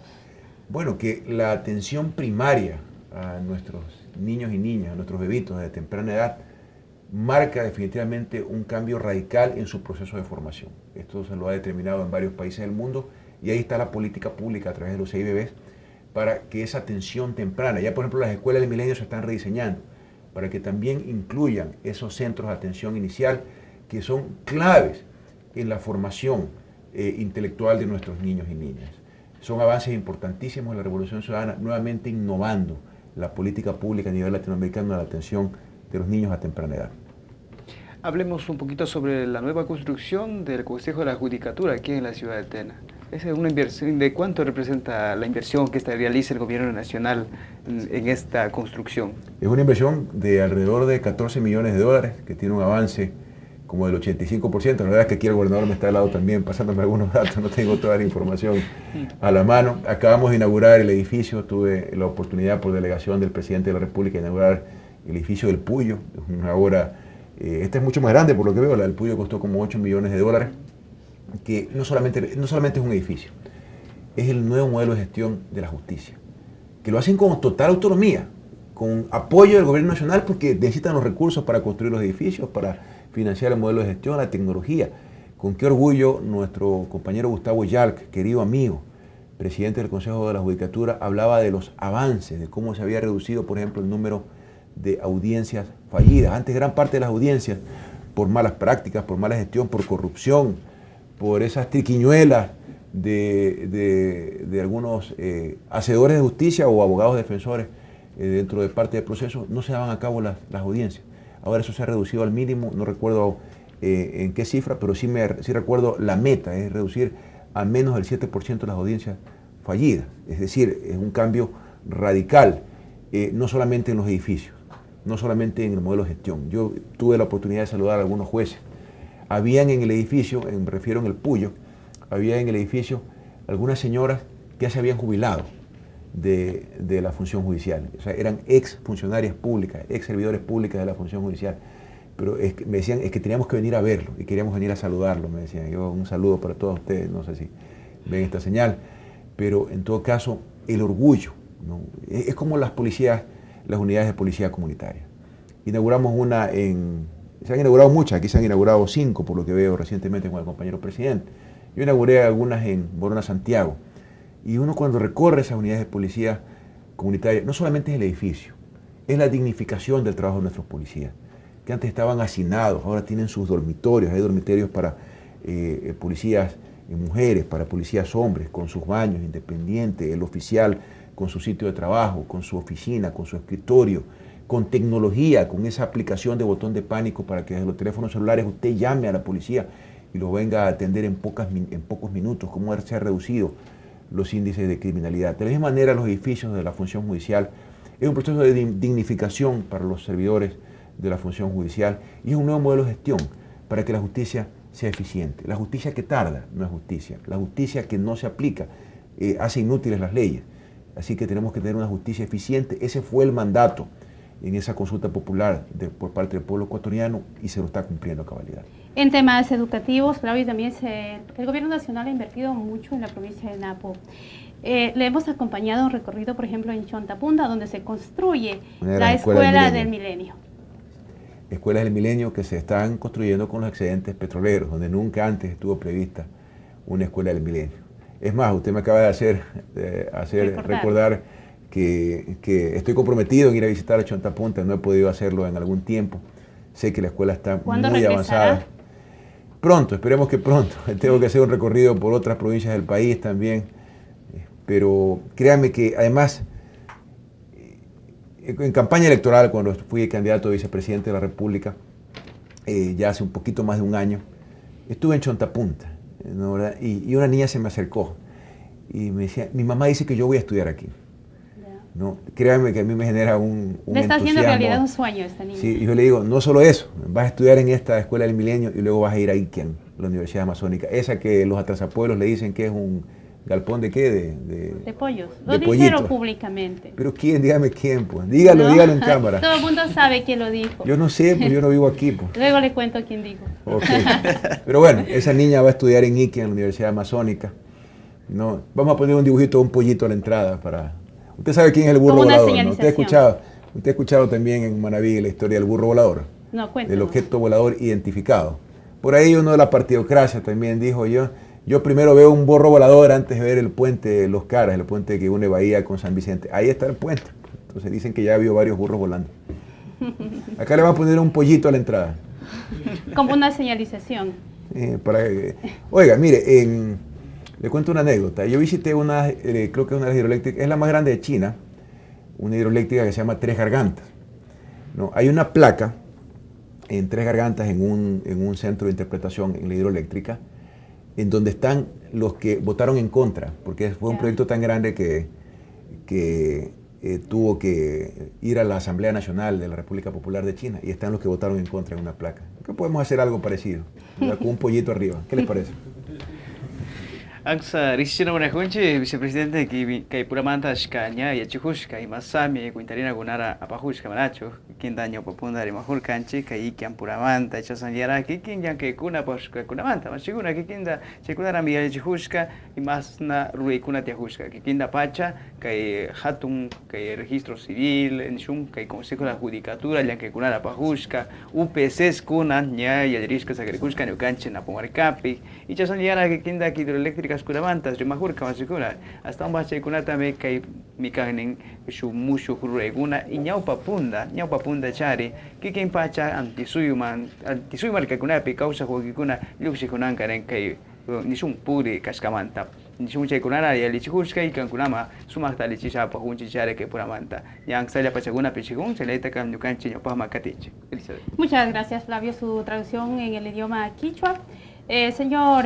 Bueno, que la atención primaria a nuestros niños y niñas, a nuestros bebitos de temprana edad, marca definitivamente un cambio radical en su proceso de formación. Esto se lo ha determinado en varios países del mundo. Y ahí está la política pública a través de los IBBs para que esa atención temprana, ya por ejemplo las escuelas del milenio se están rediseñando, para que también incluyan esos centros de atención inicial que son claves en la formación intelectual de nuestros niños y niñas. Son avances importantísimos en la Revolución Ciudadana, nuevamente innovando la política pública a nivel latinoamericano de la atención de los niños a temprana edad. Hablemos un poquito sobre la nueva construcción del Consejo de la Judicatura aquí en la ciudad de Tena. ¿Es una inversión? ¿De cuánto representa la inversión que realiza el Gobierno Nacional en esta construcción? Es una inversión de alrededor de 14 millones de dólares, que tiene un avance como del 85%. La verdad es que aquí el gobernador me está al lado también, pasándome algunos datos, no tengo toda la información a la mano. Acabamos de inaugurar el edificio, tuve la oportunidad por delegación del presidente de la República de inaugurar el edificio del Puyo. Es una obra, esta es mucho más grande por lo que veo, la del Puyo costó como 8 millones de dólares. Que no solamente es un edificio, es el nuevo modelo de gestión de la justicia, que lo hacen con total autonomía, con apoyo del gobierno nacional porque necesitan los recursos para construir los edificios, para financiar el modelo de gestión, la tecnología. Con qué orgullo nuestro compañero Gustavo Yalc, querido amigo, presidente del Consejo de la Judicatura, hablaba de los avances, de cómo se había reducido, por ejemplo, el número de audiencias fallidas. Antes gran parte de las audiencias, por malas prácticas, por mala gestión, por corrupción, por esas triquiñuelas de algunos hacedores de justicia o abogados defensores dentro de parte del proceso, no se daban a cabo las audiencias. Ahora eso se ha reducido al mínimo, no recuerdo en qué cifra, pero sí recuerdo la meta, es reducir a menos del 7% de las audiencias fallidas. Es decir, es un cambio radical, no solamente en los edificios, no solamente en el modelo de gestión. Yo tuve la oportunidad de saludar a algunos jueces. Habían en el edificio, me refiero en el Puyo, había en el edificio algunas señoras que ya se habían jubilado de la función judicial. O sea, eran ex funcionarias públicas, ex servidores públicas de la función judicial. Pero me decían, es que teníamos que venir a verlo y queríamos venir a saludarlo, me decían. Yo, un saludo para todos ustedes, no sé si ven esta señal. Pero en todo caso, el orgullo, ¿no? Es como las policías, las unidades de policía comunitaria. Inauguramos una se han inaugurado muchas, aquí se han inaugurado 5, por lo que veo recientemente con el compañero presidente. Yo inauguré algunas en Borona, Santiago. Y uno cuando recorre esas unidades de policía comunitaria, no solamente es el edificio, es la dignificación del trabajo de nuestros policías, que antes estaban hacinados, ahora tienen sus dormitorios, hay dormitorios para policías mujeres, para policías hombres, con sus baños independientes, el oficial con su sitio de trabajo, con su oficina, con su escritorio, con tecnología, con esa aplicación de botón de pánico para que desde los teléfonos celulares usted llame a la policía y lo venga a atender en pocos minutos, cómo se ha reducido los índices de criminalidad. De la misma manera, los edificios de la función judicial es un proceso de dignificación para los servidores de la función judicial y es un nuevo modelo de gestión para que la justicia sea eficiente. La justicia que tarda no es justicia, la justicia que no se aplica hace inútiles las leyes. Así que tenemos que tener una justicia eficiente. Ese fue el mandato en esa consulta popular por parte del pueblo ecuatoriano y se lo está cumpliendo a cabalidad. En temas educativos, Flavio, también el Gobierno Nacional ha invertido mucho en la provincia de Napo. Le hemos acompañado un recorrido, por ejemplo, en Chontapunda, donde se construye la Escuela del Milenio. Escuelas del Milenio que se están construyendo con los excedentes petroleros, donde nunca antes estuvo prevista una Escuela del Milenio. Es más, usted me acaba de hacer recordar que estoy comprometido en ir a visitar a Chontapunda, no he podido hacerlo en algún tiempo. Sé que la escuela está muy avanzada. Pronto, esperemos que pronto. Tengo que hacer un recorrido por otras provincias del país también. Pero créanme que además, en campaña electoral, cuando fui candidato a vicepresidente de la República, ya hace un poquito más de un año, estuve en Chontapunda, ¿no? Y una niña se me acercó y me decía, mi mamá dice que yo voy a estudiar aquí. No, créanme que a mí me genera un Le está haciendo entusiasmo. realidad un sueño esta niña. Sí, yo le digo, no solo eso, vas a estudiar en esta Escuela del Milenio y luego vas a ir a Iquian, la Universidad Amazónica, esa que los atrasapueblos le dicen que es un galpón de qué, de pollos. de Lo dijeron pollitos. Públicamente. Pero quién, dígame quién, pues, dígalo, ¿No? dígalo en cámara. Todo el mundo sabe quién lo dijo. Yo no sé, pues yo no vivo aquí, pues. Luego le cuento quién dijo. Ok. Pero bueno, esa niña va a estudiar en Iquian, en la Universidad Amazónica. No, vamos a poner un dibujito de un pollito a la entrada para... Usted sabe quién es el burro Como una volador, ¿no? señalización. Usted ha escuchado también en Manaví la historia del burro volador, No, del cuéntanos. objeto volador identificado. Por ahí uno de la partidocracia también dijo yo primero veo un burro volador antes de ver el puente de Los Caras, el puente que une Bahía con San Vicente. Ahí está el puente. Entonces dicen que ya vio varios burros volando. Acá le van a poner un pollito a la entrada. Como una señalización. Oiga, mire, le cuento una anécdota. Yo visité creo que es una hidroeléctrica, es la más grande de China, una hidroeléctrica que se llama Tres Gargantas. ¿No? Hay una placa en Tres Gargantas, en un centro de interpretación en la hidroeléctrica, en donde están los que votaron en contra, porque fue un proyecto tan grande que tuvo que ir a la Asamblea Nacional de la República Popular de China, y están los que votaron en contra en una placa. ¿Qué podemos hacer algo parecido? Con un pollito arriba. ¿Qué les parece? Aksa Rishina Bonajunche, vicepresidente que Puramanta Shkanya y Chihushka y Masami, Quintarina Gunara Apajushka Manacho, quien daño Popunda de Majur Canche, Kaikian Puramanta, Chasandiara, Kikin Yanke Kuna Poshka Kunamanta, Mashiguna, Kikinda, Chekuna Miguel Chihushka y Masna Ruikuna Tiahushka, Kikinda Pacha, que Hatun, que Registro Civil, Enshun, que Consejo de la Judicatura, Yanke Kunara Pajushka, UPCs Kunan, Ya y Adrishka Sagrikushka, Nucanche, Napomarcapi, y Chasandiara, Kikinda Hidroeléctrica Curamantas, Rimajurka, Masicuna, hasta un bache kunatame que mi canen, su mucho reguna, y ñaupa punda chari, que quien pacha antisuyman que kunapi causa jueguna, luxi kunan karen que ni un puri cascamanta, ni un chekunara y el lichihuska y cankunama, sumasta lichishapa, un chichare que puramanta, yang sale pachaguna pichigun, se le tacan yucanchi, pama catiche. Muchas gracias, Flavio, su traducción en el idioma quichua. Señor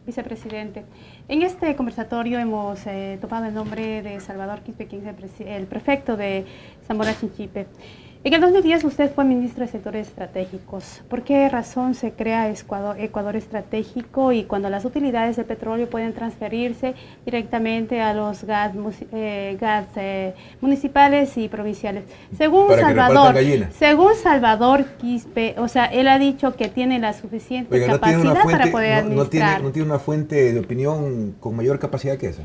vicepresidente, en este conversatorio hemos topado el nombre de Salvador Quispe, quien es el prefecto de Zamora Chinchipe. En el 2010 usted fue ministro de Sectores Estratégicos. ¿Por qué razón se crea Ecuador Estratégico y cuando las utilidades del petróleo pueden transferirse directamente a los GATS municipales y provinciales? Según Salvador Quispe, o sea, él ha dicho que tiene la suficiente capacidad para poder administrar. ¿No tiene una fuente de opinión con mayor capacidad que esa?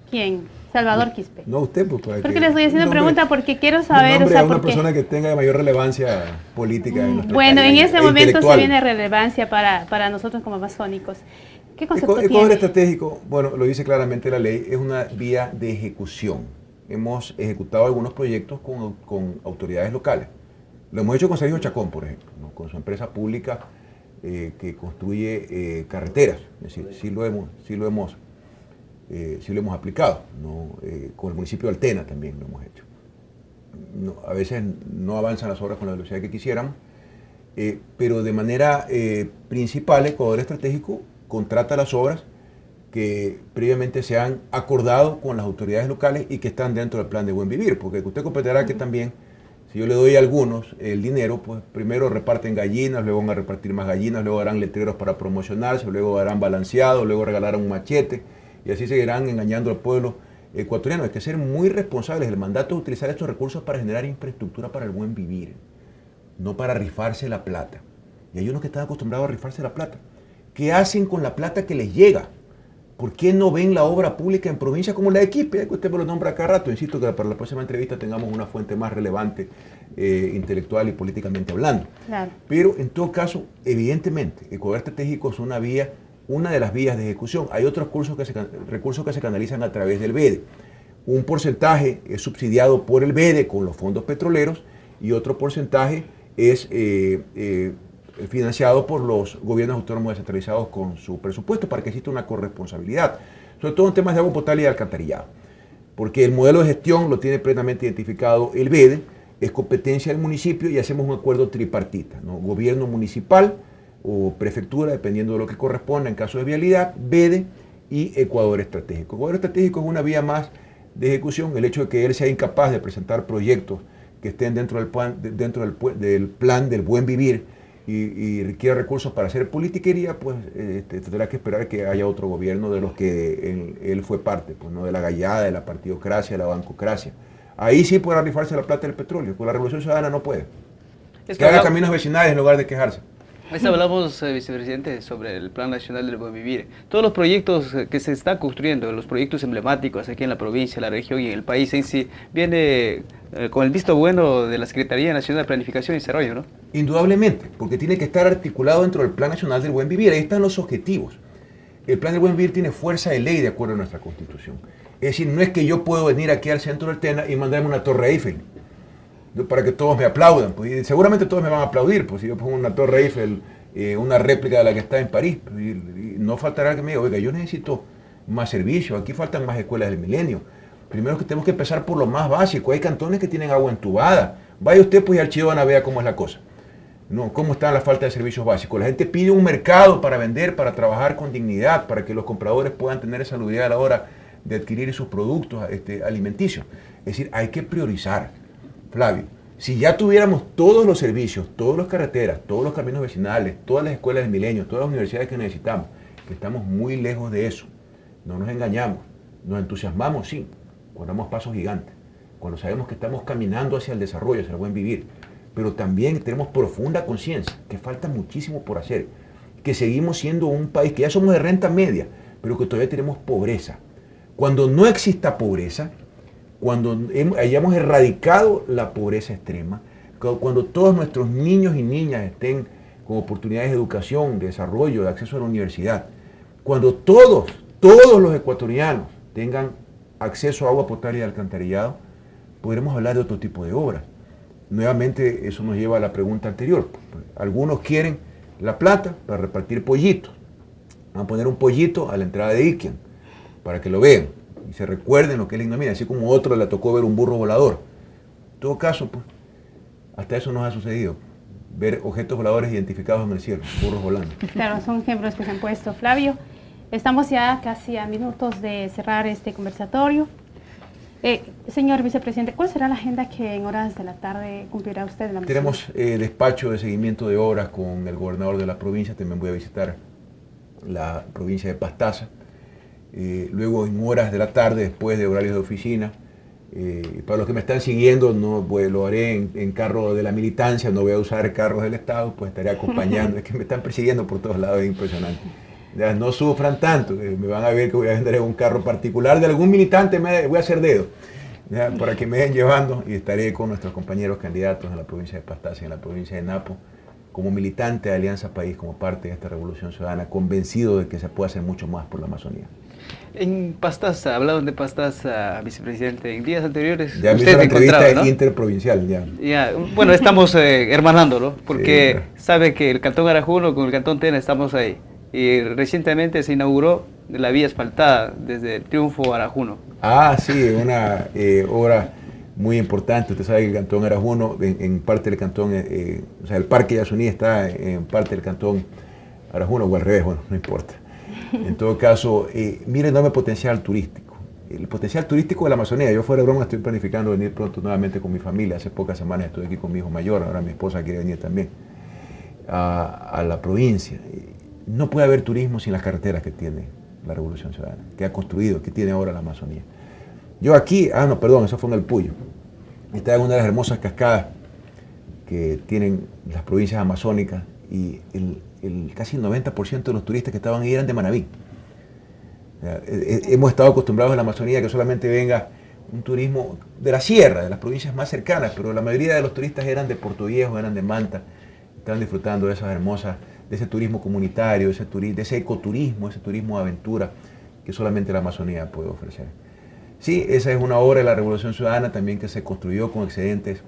¿Quién? Salvador Quispe. No, usted, pues. Porque le estoy haciendo pregunta porque quiero saber, o sea, una persona que tenga mayor relevancia política en nuestro bueno, país, en este momento se viene relevancia para nosotros como amazónicos. ¿Qué concepto tiene? Ecuador Estratégico, bueno, lo dice claramente la ley, es una vía de ejecución. Hemos ejecutado algunos proyectos con autoridades locales. Lo hemos hecho con Sergio Chacón, por ejemplo, ¿no? Con su empresa pública que construye carreteras. Es decir, sí lo hemos aplicado, ¿no? Con el municipio de Altena también lo hemos hecho. No, a veces no avanzan las obras con la velocidad que quisiéramos, pero de manera principal Ecuador Estratégico contrata las obras que previamente se han acordado con las autoridades locales y que están dentro del plan de buen vivir, porque usted comprenderá que también, si yo le doy a algunos el dinero, pues primero reparten gallinas, luego van a repartir más gallinas, luego harán letreros para promocionarse, luego harán balanceado, luego regalarán un machete, y así seguirán engañando al pueblo ecuatoriano. Hay que ser muy responsables. El mandato es utilizar estos recursos para generar infraestructura para el buen vivir, no para rifarse la plata. Y hay unos que están acostumbrados a rifarse la plata. ¿Qué hacen con la plata que les llega? ¿Por qué no ven la obra pública en provincias como la de Quispe? Que usted me lo nombra cada rato. Insisto que para la próxima entrevista tengamos una fuente más relevante, intelectual y políticamente hablando. Claro. Pero en todo caso, evidentemente, Ecuador Estratégico es una de las vías de ejecución. Hay otros recursos que se canalizan a través del BEDE. Un porcentaje es subsidiado por el BEDE con los fondos petroleros y otro porcentaje es financiado por los gobiernos autónomos descentralizados con su presupuesto para que exista una corresponsabilidad, sobre todo en temas de agua potable y de alcantarillado, porque el modelo de gestión lo tiene plenamente identificado el BEDE, es competencia del municipio y hacemos un acuerdo tripartita, ¿no? Gobierno municipal o prefectura, dependiendo de lo que corresponda en caso de vialidad, BEDE y Ecuador Estratégico. Ecuador Estratégico es una vía más de ejecución, el hecho de que él sea incapaz de presentar proyectos que estén dentro del plan del buen vivir y requiera recursos para hacer politiquería, pues tendrá que esperar que haya otro gobierno de los que él fue parte, pues no de la gallada, de la partidocracia, de la bancocracia. Ahí sí podrá rifarse la plata del petróleo, con la Revolución Ciudadana no puede. Que haga caminos vecinales en lugar de quejarse. Hablamos, vicepresidente, sobre el Plan Nacional del Buen Vivir. Todos los proyectos que se están construyendo, los proyectos emblemáticos aquí en la provincia, la región y en el país en sí, viene con el visto bueno de la Secretaría Nacional de Planificación y Desarrollo, ¿no? Indudablemente, porque tiene que estar articulado dentro del Plan Nacional del Buen Vivir. Ahí están los objetivos. El Plan del Buen Vivir tiene fuerza de ley de acuerdo a nuestra Constitución. Es decir, no es que yo puedo venir aquí al centro del Tena y mandarme una torre Eiffel para que todos me aplaudan. Pues, y seguramente todos me van a aplaudir, pues si yo pongo una torre Eiffel, una réplica de la que está en París, pues, y no faltará que me diga, oiga, yo necesito más servicios, aquí faltan más escuelas del milenio. Primero que tenemos que empezar por lo más básico. Hay cantones que tienen agua entubada. Vaya usted pues y al Chidona vea cómo es la cosa. No, cómo está la falta de servicios básicos. La gente pide un mercado para vender, para trabajar con dignidad, para que los compradores puedan tener salubridad a la hora de adquirir sus productos alimenticios. Es decir, hay que priorizar. Flavio, si ya tuviéramos todos los servicios, todas las carreteras, todos los caminos vecinales, todas las escuelas del milenio, todas las universidades que necesitamos, que estamos muy lejos de eso, no nos engañamos, nos entusiasmamos, sí, cuando damos pasos gigantes, cuando sabemos que estamos caminando hacia el desarrollo, hacia el buen vivir, pero también tenemos profunda conciencia que falta muchísimo por hacer, que seguimos siendo un país que ya somos de renta media, pero que todavía tenemos pobreza. Cuando no exista pobreza, cuando hayamos erradicado la pobreza extrema, cuando todos nuestros niños y niñas estén con oportunidades de educación, de desarrollo, de acceso a la universidad, cuando todos los ecuatorianos tengan acceso a agua potable y alcantarillado, podremos hablar de otro tipo de obras. Nuevamente eso nos lleva a la pregunta anterior. Algunos quieren la plata para repartir pollitos. Van a poner un pollito a la entrada de Iquian para que lo vean y se recuerden lo que es la ignominia, así como a otro le tocó ver un burro volador. En todo caso, pues, hasta eso nos ha sucedido, ver objetos voladores identificados en el cielo, burros volando. Claro, son ejemplos que se han puesto. Flavio, estamos ya casi a minutos de cerrar este conversatorio. Señor vicepresidente, ¿cuál será la agenda que en horas de la tarde cumplirá usted en la misión? Tenemos despacho de seguimiento de obras con el gobernador de la provincia, también voy a visitar la provincia de Pastaza. Luego en horas de la tarde, después de horarios de oficina, para los que me están siguiendo, no, pues, lo haré en carro de la militancia, no voy a usar carros del Estado, pues estaré acompañando, es que me están persiguiendo por todos lados, es impresionante. Ya, no sufran tanto, me van a ver que voy a vender en un carro particular de algún militante, voy a hacer dedo, ya, para que me den llevando, y estaré con nuestros compañeros candidatos en la provincia de Pastaza y en la provincia de Napo, como militante de Alianza País, como parte de esta revolución ciudadana, convencido de que se puede hacer mucho más por la Amazonía. En Pastaza, hablaron de Pastaza, vicepresidente, en días anteriores ya usted me entrevista, ¿no? Interprovincial, ya. Bueno, estamos hermanándolo, porque sí, claro, sabe que el Cantón Arajuno con el Cantón Tena estamos ahí. Y recientemente se inauguró la vía asfaltada desde Triunfo a Arajuno. Ah, sí, una obra muy importante. Usted sabe que el Cantón Arajuno, en parte del Cantón, o sea, el Parque Yasuní está en parte del Cantón Arajuno, o al revés, bueno, no importa. En todo caso, mire el enorme potencial turístico. El potencial turístico de la Amazonía. Yo fuera de broma estoy planificando venir pronto nuevamente con mi familia. Hace pocas semanas estoy aquí con mi hijo mayor, ahora mi esposa quiere venir también a la provincia. No puede haber turismo sin las carreteras que tiene la Revolución Ciudadana, que ha construido, que tiene ahora la Amazonía. Yo aquí, no, perdón, eso fue en el Puyo. Está en una de las hermosas cascadas que tienen las provincias amazónicas y casi el 90% de los turistas que estaban ahí eran de Manabí. Hemos estado acostumbrados en la Amazonía que solamente venga un turismo de la sierra, de las provincias más cercanas, pero la mayoría de los turistas eran de Puerto Viejo, eran de Manta, estaban disfrutando de esas hermosas, de ese turismo comunitario, de ese ecoturismo, ese turismo de aventura que solamente la Amazonía puede ofrecer. Sí, esa es una obra de la Revolución Ciudadana también que se construyó con excedentes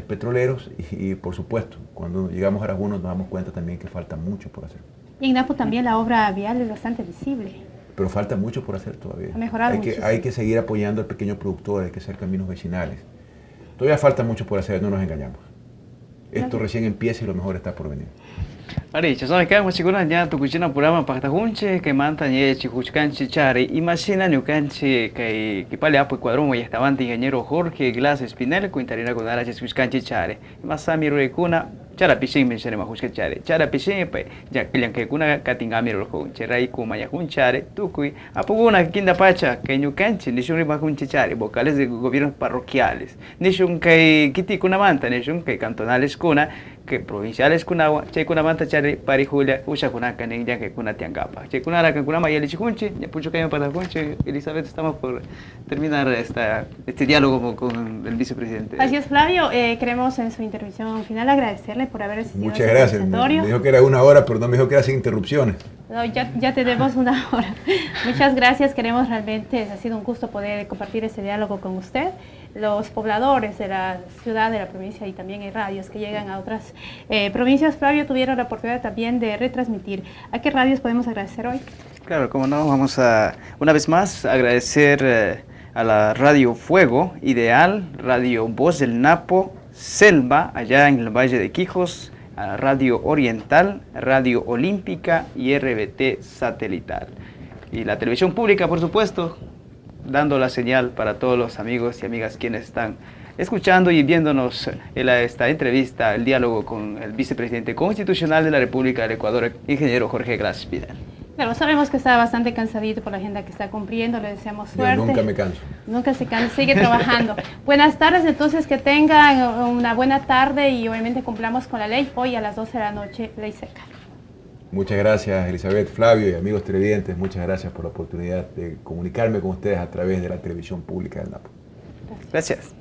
petroleros y por supuesto, cuando llegamos a Arajuno nos damos cuenta también que falta mucho por hacer. Y en Napo también la obra vial es bastante visible. Pero falta mucho por hacer todavía. Ha mejorado hay que seguir apoyando al pequeño productor, hay que hacer caminos vecinales. Todavía falta mucho por hacer, no nos engañamos. Esto recién empieza y lo mejor está por venir. Aricha, sabes que hemos chicos ya tu cuchina programa para junche que manta ni chicuchcanchi chare imagina ni canchi que pale apo cuadromo y estaban ingeniero Jorge Glass Espinel cuintarina con ara chicuchcanchi chare masami ruecuna chara pishin me shere mahuske chare chara pishin pe ya que kuna katingami ro junche rai kuma ya junchare tukui apuguna kinda pacha que ni canchi ni shuri mahunche chare vocales de gobiernos parroquiales ni shun que kiti kuna manta ni shun que cantonales kuna que provinciales kuna che kuna manta chare pari julia usha kuna kanenya que kuna tiangapa che kuna ra kuna mayeli chikunchi ya pucho que para kunche Elizabeth estamos por terminar este diálogo con el vicepresidente. Así es, Flavio, queremos en su intervención final agradecerle por haber asistido. Muchas gracias. Me dijo que era 1 hora, pero no me dijo que era sin interrupciones. No, ya tenemos 1 hora. Muchas gracias, queremos realmente, ha sido un gusto poder compartir este diálogo con usted. Los pobladores de la ciudad, de la provincia y también hay radios que llegan a otras provincias. Flavio, tuvieron la oportunidad también de retransmitir. ¿A qué radios podemos agradecer hoy? Claro, como no, vamos a una vez más agradecer a la Radio Fuego, Ideal, Radio Voz del Napo, Selva, allá en el Valle de Quijos, a Radio Oriental, Radio Olímpica y RBT Satelital. Y la televisión pública, por supuesto, dando la señal para todos los amigos y amigas quienes están escuchando y viéndonos en esta entrevista, el diálogo con el vicepresidente constitucional de la República del Ecuador, ingeniero Jorge Glass Espinel. Claro, sabemos que está bastante cansadito por la agenda que está cumpliendo, le deseamos suerte. Yo nunca me canso. Nunca se cansa, sigue trabajando. Buenas tardes, entonces que tengan una buena tarde y obviamente cumplamos con la ley. Hoy a las 12 de la noche, ley seca. Muchas gracias, Elizabeth, Flavio y amigos televidentes. Muchas gracias por la oportunidad de comunicarme con ustedes a través de la televisión pública del Napo. Gracias.